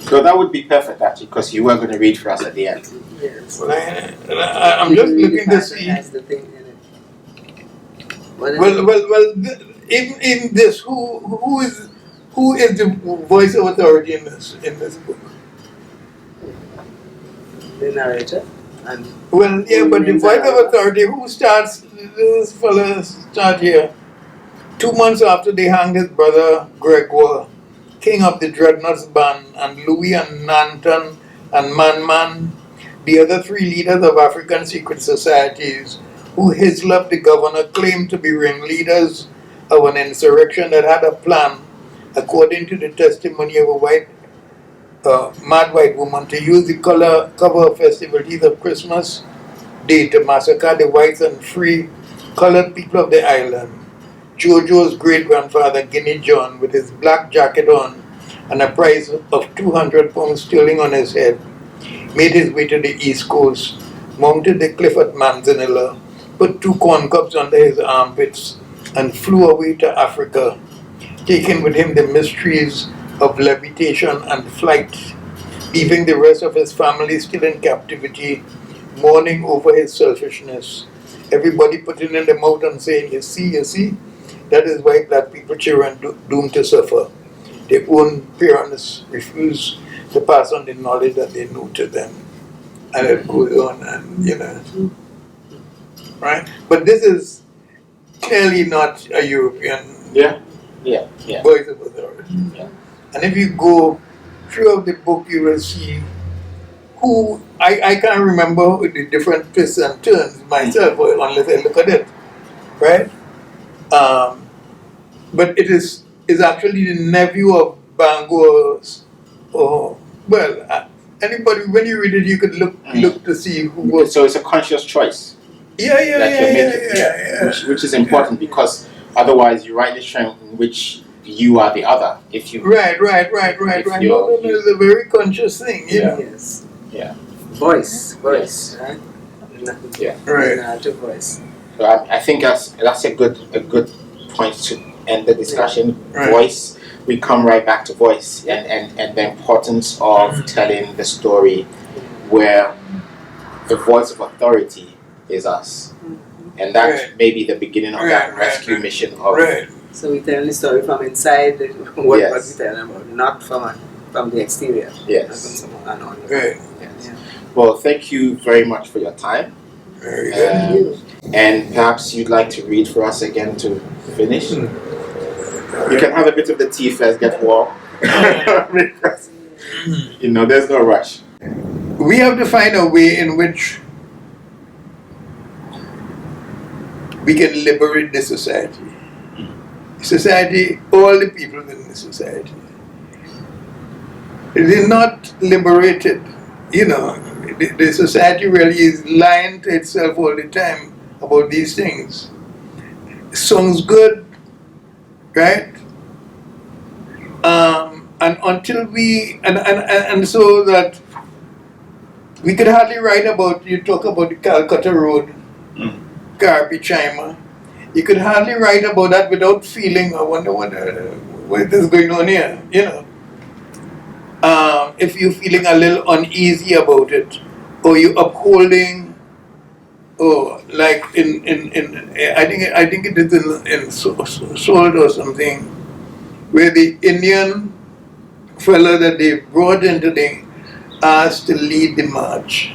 So that would be perfect actually, because you were going to read for us at the end. Yes. Well, I'm just looking to see. Has the thing in it. Well. In this, who is the voice of authority in this book? The narrator. And Well, yeah, but the voice of authority, who starts? This fella start here. 2 months after they hanged his brother Gregor, king of the Dreadnoughts band, and Louis and Nanton and Man, the other 3 leaders of African secret societies, who Hislop the governor claimed to be ringleaders of an insurrection that had a plan, according to the testimony of a mad white woman, to use the cover of festivities of Christmas Day to massacre the whites and free colored people of the island. Jojo's great-grandfather, Guinea John, with his black jacket on and a price of 200 pounds sterling on his head, made his way to the East Coast, mounted the cliff at Manzanilla, put 2 corn cobs under his armpits, and flew away to Africa, taking with him the mysteries of levitation and flight, leaving the rest of his family still in captivity, mourning over his selfishness. Everybody putting in the mouth and saying, you see, that is why black people children doomed to suffer. Their own parents refuse to pass on the knowledge that they know to them. And it goes on, and right? But this is clearly not a European voice of authority. Yeah. And if you go throughout the book, you will see who, I can't remember the different twists and turns myself unless I look at it, right? But it is actually the nephew of Bangor's, anybody, when you read it, you could look to see who was. So it's a conscious choice. Yeah. Which is important, because otherwise you write the strength in which you are the other. If you Right. No, it's a very conscious thing, you know. Yes. Yeah. Voice. Yes. Right? Yeah. Right. Narrative voice. So I think that's a good point to end the discussion. Right. Voice. We come right back to voice and the importance of telling the story where the voice of authority is us. And that may be the beginning of that rescue mission of So we tell the story from inside what Yes. we tell about, not from the exterior. Yes. Right. Yes. Well, thank you very much for your time. Very good. And perhaps you'd like to read for us again to finish. You can have a bit of the tea first, get warm. Because, there's no rush. We have to find a way in which we can liberate the society. Society, all the people in the society. It is not liberated. The society really is lying to itself all the time about these things. Sounds good, right? And until we, and so that we could hardly write about, you talk about the Calcutta Road, Karpi Chima. You could hardly write about that without feeling, I wonder what is going on here, If you're feeling a little uneasy about it, or you're upholding, like I think it is in Salt or something, where the Indian fellow that they brought into the asked to lead the march.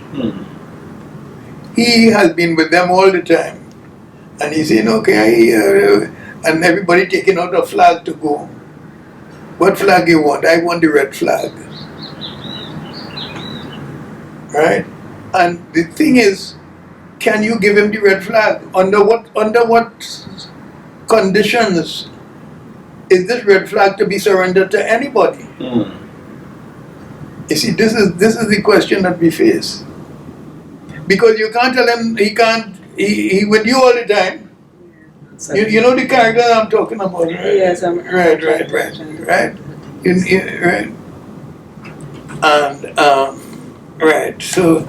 He has been with them all the time. And he's saying, okay, and everybody taking out a flag to go. What flag you want? I want the red flag. Right? And the thing is, can you give him the red flag? Under what conditions is this red flag to be surrendered to anybody? You see, this is the question that we face. Because you can't tell him he with you all the time. You know the character I'm talking about, right? Yes, I'm right. Right. And right. So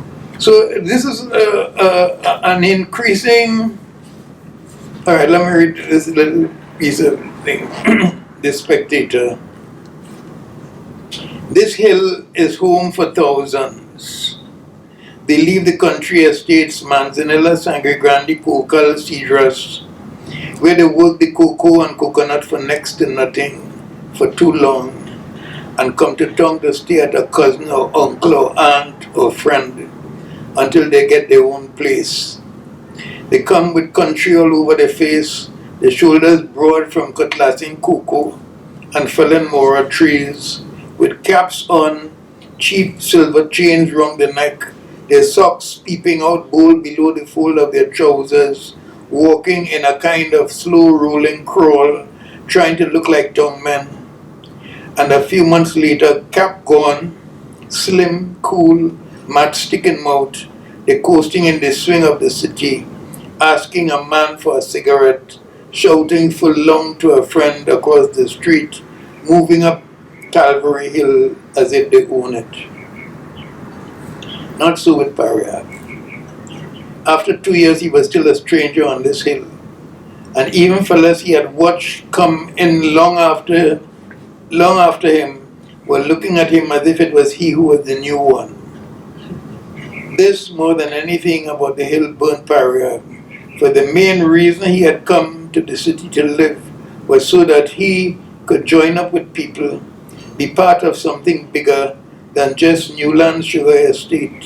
this is an increasing. All right. Let me read this little piece of thing. The Spectator. This hill is home for thousands. They leave the country estates, Manzanilla, Sangre Grande, Cocal, Cedros, where they work the cocoa and coconut for next to nothing for too long, and come to town to stay at a cousin or uncle or aunt or friend until they get their own place. They come with country all over their face, their shoulders broad from cutlassing cocoa and felling mora trees, with caps on, cheap silver chains round the neck, their socks peeping out bold below the fold of their trousers, walking in a kind of slow rolling crawl, trying to look like young men. And a few months later, cap gone, slim, cool, matchstick in mouth, they're coasting in the swing of the city, asking a man for a cigarette, shouting full lung to a friend across the street, moving up Calvary Hill as if they own it. Not so with Pariah. After 2 years, he was still a stranger on this hill. And even fellas he had watched come in long after him were looking at him as if it was he who was the new one. This, more than anything about the hill, burnt Pariah, for the main reason he had come to the city to live was so that he could join up with people, be part of something bigger than just Newland Sugar Estate,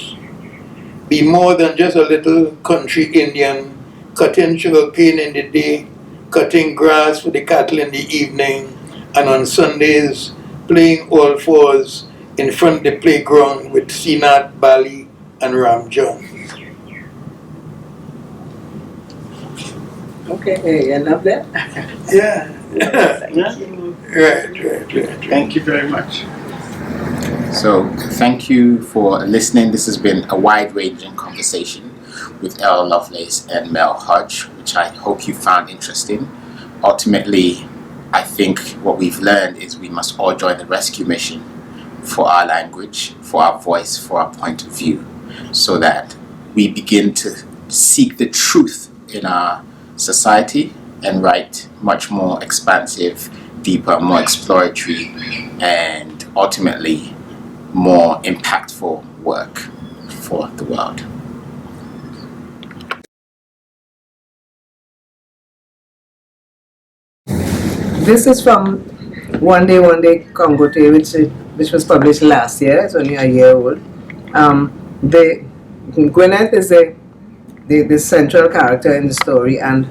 be more than just a little country Indian, cutting sugar cane in the day, cutting grass for the cattle in the evening, and on Sundays playing all fours in front of the playground with Sinat, Bali, and Ram John. Okay, I love that. Yeah. Thank you. Right. Thank you very much. So, thank you for listening. This has been a wide-ranging conversation with Earl Lovelace and Merle Hodge, which I hope you found interesting. Ultimately, I think what we've learned is we must all join the rescue mission for our language, for our voice, for our point of view, so that we begin to seek the truth in our society and write much more expansive, deeper, more exploratory, and ultimately more impactful work for the world. This is from One Day Congote, which was published last year. It's only a year old. Gwyneth is the central character in the story, and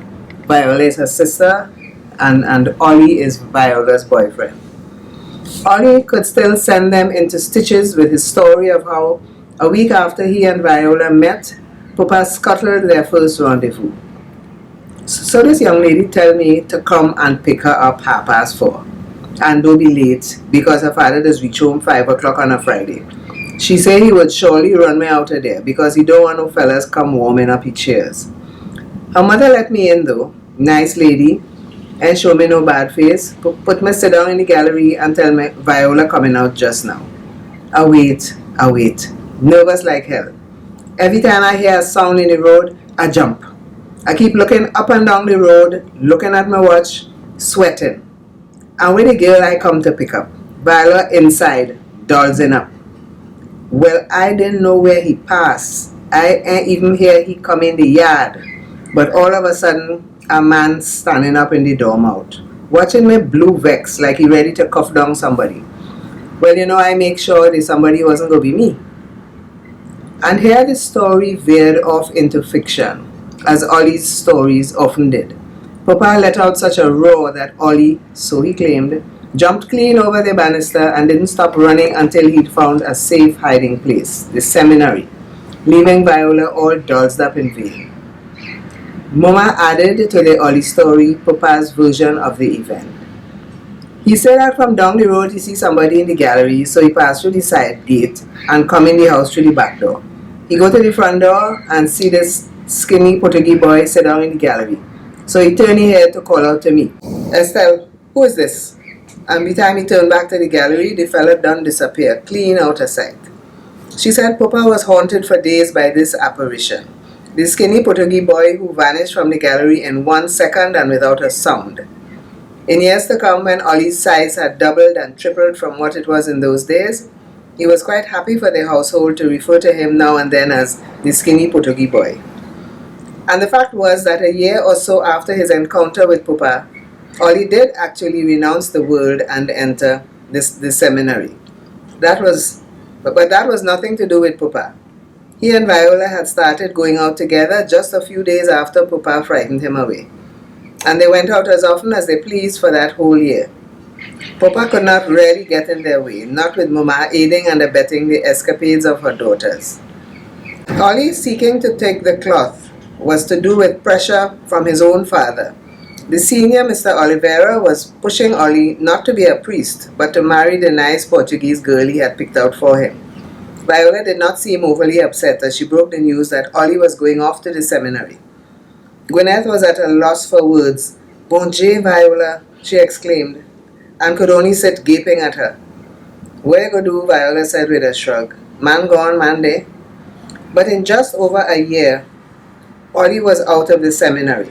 Viola is her sister, and Ollie is Viola's boyfriend. Ollie could still send them into stitches with his story of how a week after he and Viola met, Papa scuttled their first rendezvous. So this young lady tell me to come and pick her up 4:30 and don't be late because her father does reach home 5 o'clock on a Friday. She say he would surely run me out of there because he don't want no fellas come warming up his chairs. Her mother let me in though, nice lady, and show me no bad face, put me sit down in the gallery and tell me Viola coming out just now. I wait, nervous like hell. Every time I hear a sound in the road, I jump. I keep looking up and down the road, looking at my watch, sweating. And with the girl I come to pick up, Viola inside, dodging up. Well, I didn't know where he passed. I ain't even hear he come in the yard. But all of a sudden, a man standing up in the dormout, watching me blue vex like he ready to cuff down somebody. Well, I make sure that somebody wasn't going to be me. And here the story veered off into fiction, as Ollie's stories often did. Papa let out such a roar that Ollie, so he claimed, jumped clean over the banister and didn't stop running until he'd found a safe hiding place, the seminary, leaving Viola all dolled up in vain. Mama added to the Ollie story Papa's version of the event. He said that from down the road he see somebody in the gallery, so he passed through the side gate and come in the house through the back door. He go to the front door and see this skinny Portuguese boy sit down in the gallery. So he turned his head to call out to me, "Estelle, who is this?" And by the time he turned back to the gallery, the fella done disappeared, clean out of sight. She said Papa was haunted for days by this apparition. The skinny Portuguese boy who vanished from the gallery in 1 second and without a sound. In years to come, when Ollie's size had doubled and tripled from what it was in those days, he was quite happy for the household to refer to him now and then as the skinny Portuguese boy. And the fact was that a year or so after his encounter with Papa, Ollie did actually renounce the world and enter the seminary. But that was nothing to do with Papa. He and Viola had started going out together just a few days after Papa frightened him away. And they went out as often as they pleased for that whole year. Papa could not really get in their way, not with Mama aiding and abetting the escapades of her daughters. Ollie seeking to take the cloth was to do with pressure from his own father. The senior, Mr. Oliveira, was pushing Ollie not to be a priest, but to marry the nice Portuguese girl he had picked out for him. Viola did not seem overly upset as she broke the news that Ollie was going off to the seminary. Gwyneth was at a loss for words. "Bon Dieu, Viola," she exclaimed, and could only sit gaping at her. "Where go do?" Viola said with a shrug. "Man gone, man day." But in just over a year, Ollie was out of the seminary,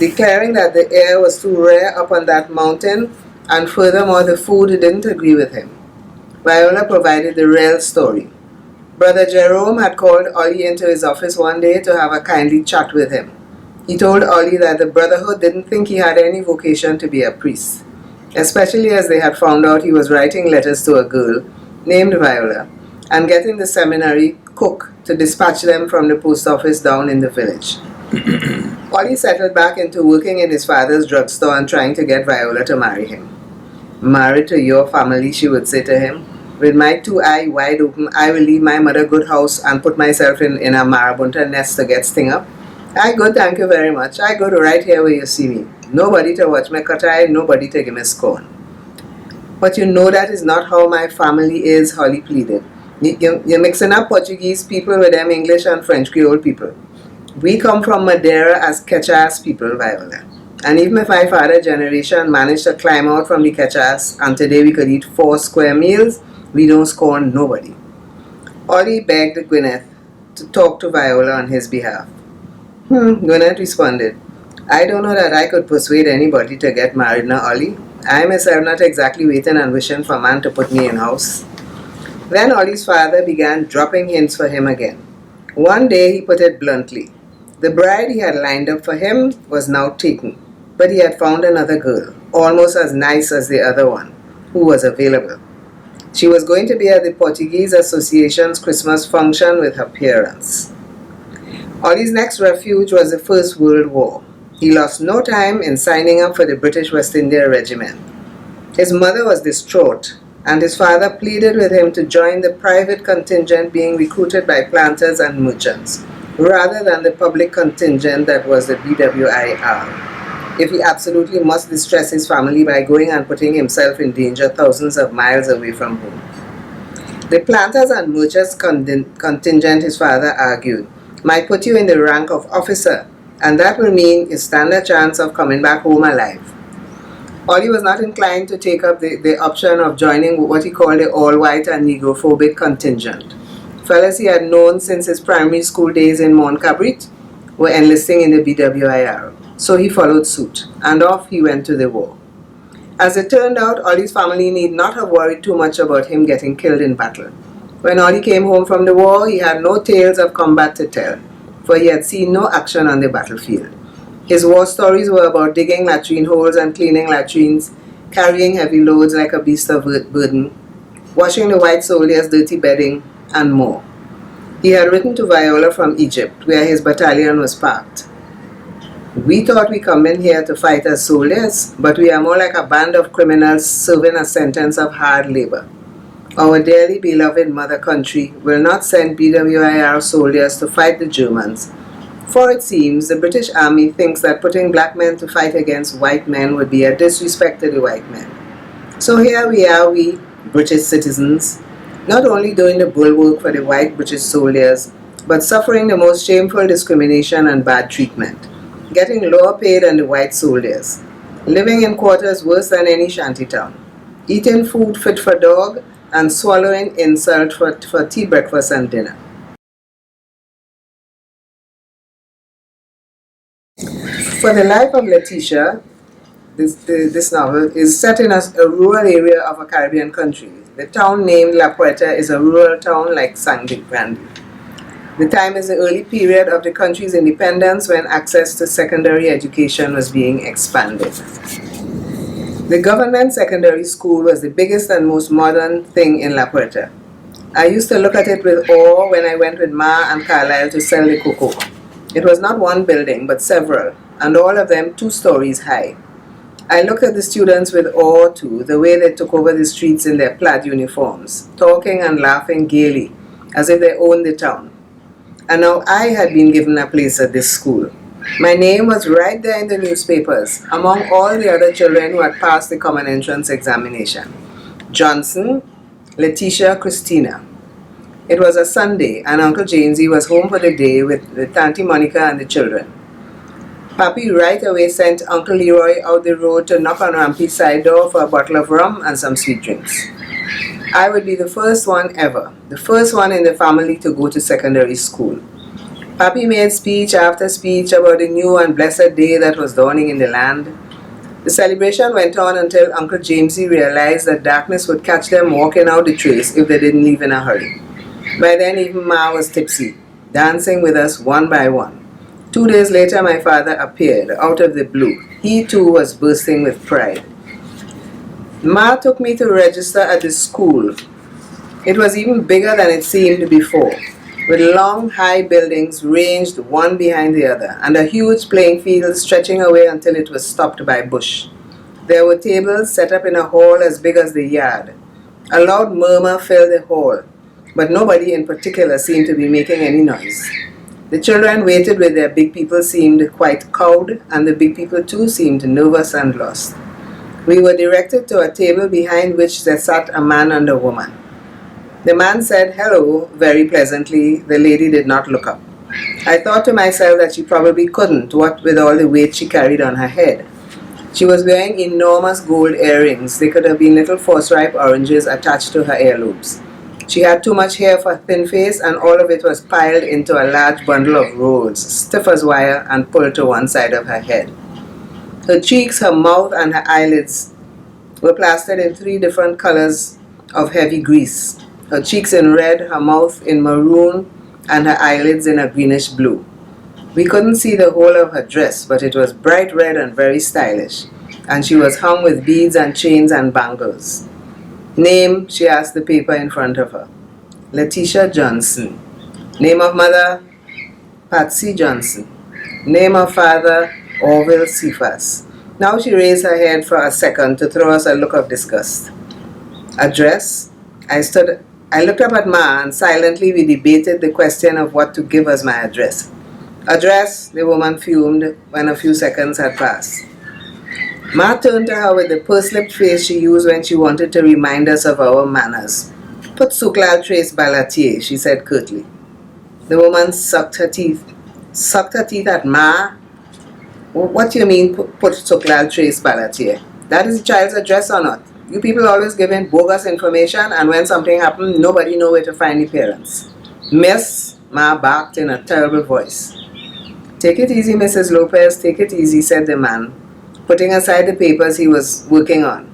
declaring that the air was too rare up on that mountain, and furthermore the food didn't agree with him. Viola provided the real story. Brother Jerome had called Ollie into his office one day to have a kindly chat with him. He told Ollie that the brotherhood didn't think he had any vocation to be a priest, especially as they had found out he was writing letters to a girl named Viola and getting the seminary cook to dispatch them from the post office down in the village. Ollie settled back into working in his father's drugstore and trying to get Viola to marry him. "Married to your family," she would say to him. "With my 2 eyes wide open, I will leave my mother good house and put myself in a marabunta nest to get sting up. I go, thank you very much. I go to right here where you see me. Nobody to watch me cut eye, nobody to give me scorn." "But you know that is not how my family is," Holly pleaded. You're mixing up Portuguese people with them English and French Creole people. We come from Madeira as Quechas people, Viola. And even if my father's generation managed to climb out from the Quechas and today we could eat 4 square meals, we don't scorn nobody. Ollie begged Gwyneth to talk to Viola on his behalf. Gwyneth responded, "I don't know that I could persuade anybody to get married now, Ollie. I myself not exactly waiting and wishing for man to put me in house." Then Ollie's father began dropping hints for him again. One day he put it bluntly. The bride he had lined up for him was now taken, but he had found another girl, almost as nice as the other one, who was available. She was going to be at the Portuguese Association's Christmas function with her parents. Ollie's next refuge was the First World War. He lost no time in signing up for the British West India Regiment. His mother was distraught, and his father pleaded with him to join the private contingent being recruited by planters and merchants, rather than the public contingent that was the BWIR, if he absolutely must distress his family by going and putting himself in danger thousands of miles away from home. The planters and merchants contingent, his father argued, might put you in the rank of officer, and that will mean you stand a chance of coming back home alive. Ollie was not inclined to take up the option of joining what he called the all-white and negrophobic contingent. Fellas he had known since his primary school days in Mont Cabrit were enlisting in the BWIR, so he followed suit, and off he went to the war. As it turned out, Ollie's family need not have worried too much about him getting killed in battle. When Ollie came home from the war, he had no tales of combat to tell, for he had seen no action on the battlefield. His war stories were about digging latrine holes and cleaning latrines, carrying heavy loads like a beast of burden, washing the white soldiers' dirty bedding, and more. He had written to Viola from Egypt, where his battalion was parked. "We thought we come in here to fight as soldiers, but we are more like a band of criminals serving a sentence of hard labor. Our dearly beloved mother country will not send BWIR soldiers to fight the Germans, for it seems the British Army thinks that putting black men to fight against white men would be a disrespect to the white men. So here we are, we British citizens, not only doing the bulwark for the white British soldiers, but suffering the most shameful discrimination and bad treatment. getting lower pay than the white soldiers, living in quarters worse than any shantytown, eating food fit for dog, and swallowing insult for tea, breakfast, and dinner. For the life of Letitia, this novel is set in a rural area of a Caribbean country. The town named La Puerta is a rural town like Sandy Grande. The time is the early period of the country's independence when access to secondary education was being expanded. The government secondary school was the biggest and most modern thing in La Puerta. I used to look at it with awe when I went with Ma and Carlyle to sell the cocoa. It was not one building, but several, and all of them 2 stories high. I looked at the students with awe too, the way they took over the streets in their plaid uniforms, talking and laughing gaily, as if they owned the town. And now I had been given a place at this school. My name was right there in the newspapers, among all the other children who had passed the common entrance examination. Johnson, Letitia, Christina. It was a Sunday, and Uncle Jamesy was home for the day with Auntie Monica and the children. Papi right away sent Uncle Leroy out the road to knock on Rampy's side door for a bottle of rum and some sweet drinks. I would be the first one ever, the first one in the family to go to secondary school. Papi made speech after speech about the new and blessed day that was dawning in the land. The celebration went on until Uncle Jamesy realized that darkness would catch them walking out the trace if they didn't leave in a hurry. By then even Ma was tipsy, dancing with us one by one. 2 days later my father appeared, out of the blue. He too was bursting with pride. Ma took me to register at the school. It was even bigger than it seemed before, with long high buildings ranged one behind the other, and a huge playing field stretching away until it was stopped by bush. There were tables set up in a hall as big as the yard. A loud murmur filled the hall, but nobody in particular seemed to be making any noise. The children waited with their big people seemed quite cowed, and the big people too seemed nervous and lost. We were directed to a table behind which there sat a man and a woman. The man said hello very pleasantly. The lady did not look up. I thought to myself that she probably couldn't, what with all the weight she carried on her head. She was wearing enormous gold earrings. They could have been little force-ripe oranges attached to her earlobes. She had too much hair for a thin face, and all of it was piled into a large bundle of rolls, stiff as wire and pulled to one side of her head. Her cheeks, her mouth, and her eyelids were plastered in 3 different colors of heavy grease. Her cheeks in red, her mouth in maroon, and her eyelids in a greenish blue. We couldn't see the whole of her dress, but it was bright red and very stylish, and she was hung with beads and chains and bangles. Name, she asked the paper in front of her. Letitia Johnson. Name of mother, Patsy Johnson. Name of father, Orville Cephas. Now she raised her head for a second to throw us a look of disgust. Address? I looked up at Ma, and silently we debated the question of what to give as my address. Address, the woman fumed when a few seconds had passed. Ma turned to her with the pursed-lipped face she used when she wanted to remind us of our manners. Put Suclal Trace Balatier, she said curtly. The woman sucked her teeth. Sucked her teeth at Ma? What do you mean, put Suclal Trace Balatier? That is the child's address or not? You people always give in bogus information, and when something happened, nobody know where to find the parents. Miss, Ma barked in a terrible voice. Take it easy, Mrs. Lopez, take it easy, said the man, putting aside the papers he was working on.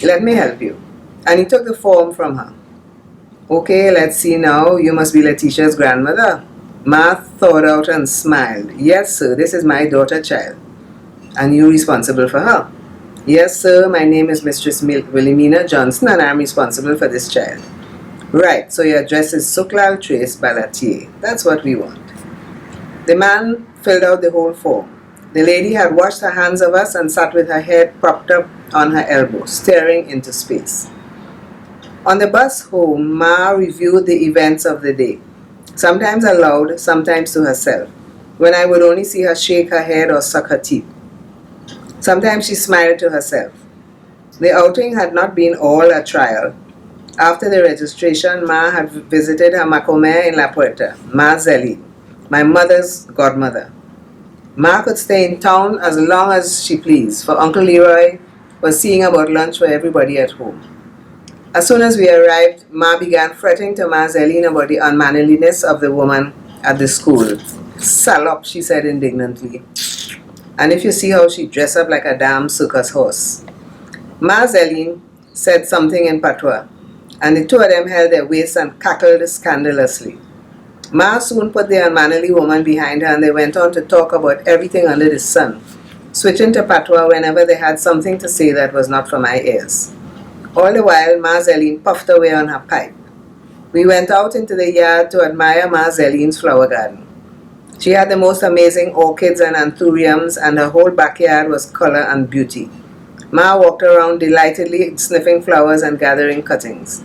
Let me help you. And he took the form from her. Okay, let's see now. You must be Letitia's grandmother. Ma thawed out and smiled. Yes, sir, this is my daughter child. And you responsible for her? Yes, sir, my name is Mistress Wilhelmina Johnson, and I'm responsible for this child. Right, so your address is Suclal Trace Balatier. That's what we want. The man filled out the whole form. The lady had washed her hands of us and sat with her head propped up on her elbow, staring into space. On the bus home, Ma reviewed the events of the day, sometimes aloud, sometimes to herself, when I would only see her shake her head or suck her teeth. Sometimes she smiled to herself. The outing had not been all a trial. After the registration, Ma had visited her macomère in La Puerta, Ma Zeli, my mother's godmother. Ma could stay in town as long as she pleased, for Uncle Leroy was seeing about lunch for everybody at home. As soon as we arrived, Ma began fretting to Ma Zeline about the unmannerliness of the woman at the school. "Salop," she said indignantly. "And if you see how she dressed up like a damn circus horse." Ma Zeline said something in patois, and the two of them held their waists and cackled scandalously. Ma soon put the unmannerly woman behind her, and they went on to talk about everything under the sun, switching to patois whenever they had something to say that was not for my ears. All the while, Ma Zeline puffed away on her pipe. We went out into the yard to admire Ma Zeline's flower garden. She had the most amazing orchids and anthuriums, and her whole backyard was color and beauty. Ma walked around delightedly, sniffing flowers and gathering cuttings.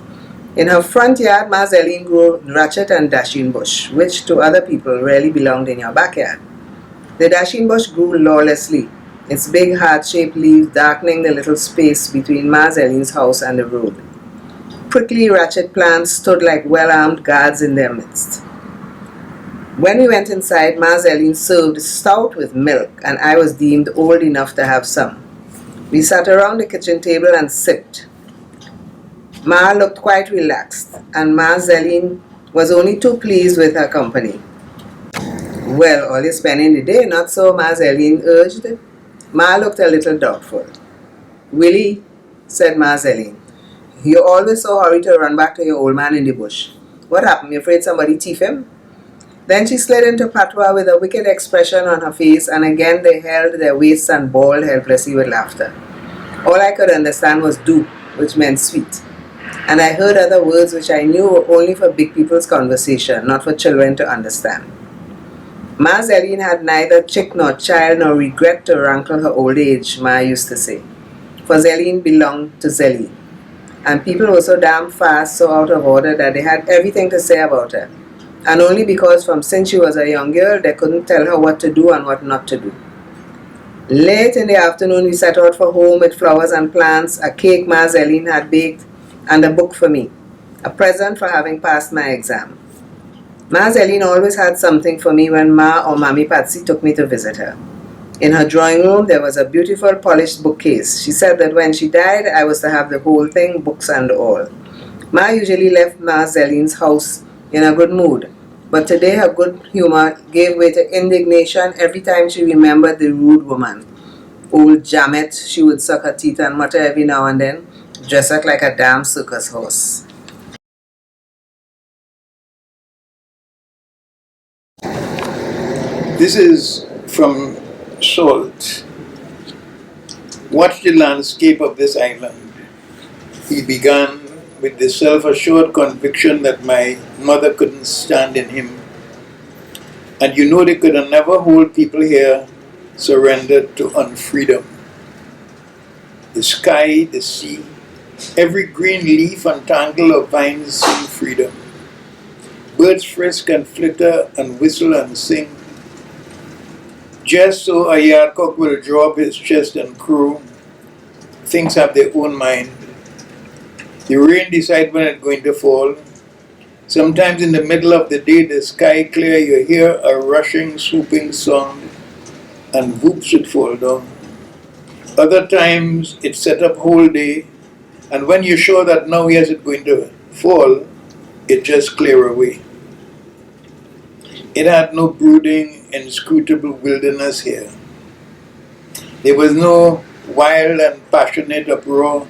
In her front yard, Ma Zeline grew ratchet and dasheen bush, which to other people rarely belonged in your backyard. The dasheen bush grew lawlessly, its big heart-shaped leaves darkening the little space between Ma Zeline's house and the road. Prickly ratchet plants stood like well-armed guards in their midst. When we went inside, Ma Zeline served stout with milk, and I was deemed old enough to have some. We sat around the kitchen table and sipped. Ma looked quite relaxed, and Ma Zeline was only too pleased with her company. "Well, all you're spending the day, not so?" Ma Zeline urged. Ma looked a little doubtful. "Willie," said Ma Zeline, "you're always so hurried to run back to your old man in the bush. What happened? You afraid somebody thief him?" Then she slid into patois with a wicked expression on her face, and again they held their waists and bawled helplessly with laughter. All I could understand was "do," which meant sweet, and I heard other words which I knew were only for big people's conversation, not for children to understand. Ma Zeline had neither chick nor child nor regret to rankle her old age, Ma used to say, for Zeline belonged to Zeline, and people were so damn fast, so out of order, that they had everything to say about her, and only because from since she was a young girl they couldn't tell her what to do and what not to do. Late in the afternoon we set out for home with flowers and plants, a cake Ma Zeline had baked, and a book for me, a present for having passed my exam. Ma Zeline always had something for me when Ma or Mammy Patsy took me to visit her. In her drawing room there was a beautiful polished bookcase. She said that when she died I was to have the whole thing, books and all. Ma usually left Ma Zeline's house in a good mood, but today her good humor gave way to indignation every time she remembered the rude woman. "Old Jamet," she would suck her teeth and mutter every now and then, "dress up like a damn circus horse." This is from Salt. Watch the landscape of this island. He began with the self-assured conviction that my mother couldn't stand in him. And you know they could never hold people here surrendered to unfreedom. The sky, the sea, every green leaf and tangle of vines sing freedom. Birds frisk and flitter and whistle and sing. Just so a yardcock will draw up his chest and crow, things have their own mind. The rain decides when it's going to fall. Sometimes in the middle of the day, the sky clear, you hear a rushing, swooping sound, and whoops it fall down. Other times, it's set up whole day, and when you're sure that now, yes, it's going to fall, it just clear away. It had no brooding, inscrutable wilderness here. There was no wild and passionate uproar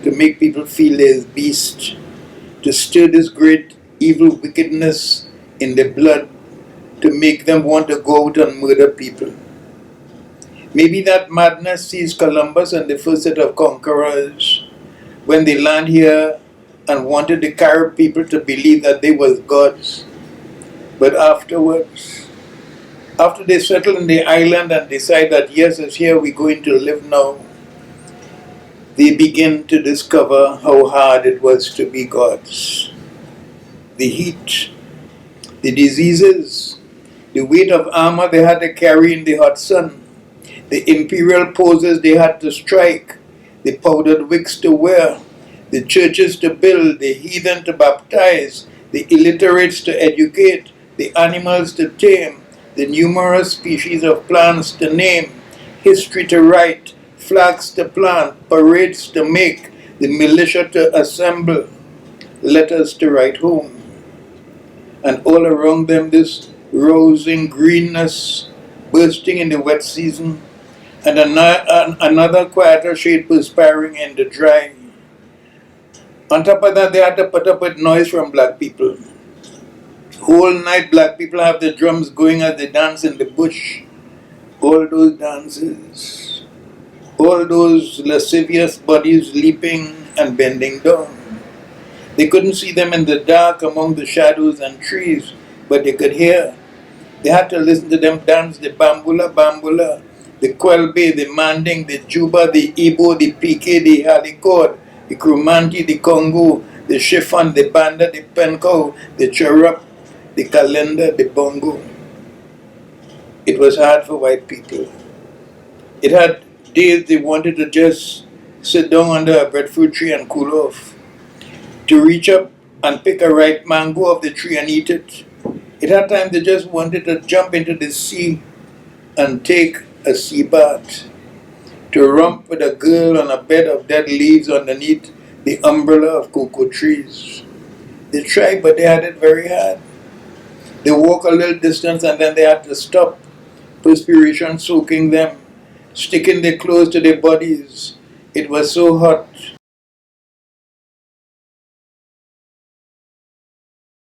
to make people feel there's beast, to stir this great evil wickedness in their blood, to make them want to go out and murder people. Maybe that madness sees Columbus and the first set of conquerors when they land here and wanted the Carib people to believe that they were gods. But afterwards, after they settle in the island and decide that yes, it's here we're going to live now, they begin to discover how hard it was to be gods. The heat, the diseases, the weight of armor they had to carry in the hot sun, the imperial poses they had to strike, the powdered wigs to wear, the churches to build, the heathen to baptize, the illiterates to educate, the animals to tame, the numerous species of plants to name, history to write, flags to plant, parades to make, the militia to assemble, letters to write home. And all around them this rosing greenness bursting in the wet season, and another quieter shade perspiring in the dry. On top of that, they had to put up with noise from black people. Whole night black people have the drums going as they dance in the bush. All those dances, all those lascivious bodies leaping and bending down. They couldn't see them in the dark among the shadows and trees, but they could hear. They had to listen to them dance the bambula bambula, the kwelbe, the manding, the juba, the ibo, the pique, the halikord, the krumanti, the congo, the chiffon, the banda, the penko, the charap, the calendar, the bongo. It was hard for white people. It had days they wanted to just sit down under a breadfruit tree and cool off, to reach up and pick a ripe mango off the tree and eat it. It had times they just wanted to jump into the sea and take a sea bath, to romp with a girl on a bed of dead leaves underneath the umbrella of cocoa trees. They tried, but they had it very hard. They walked a little distance and then they had to stop, perspiration soaking them, sticking their clothes to their bodies. It was so hot.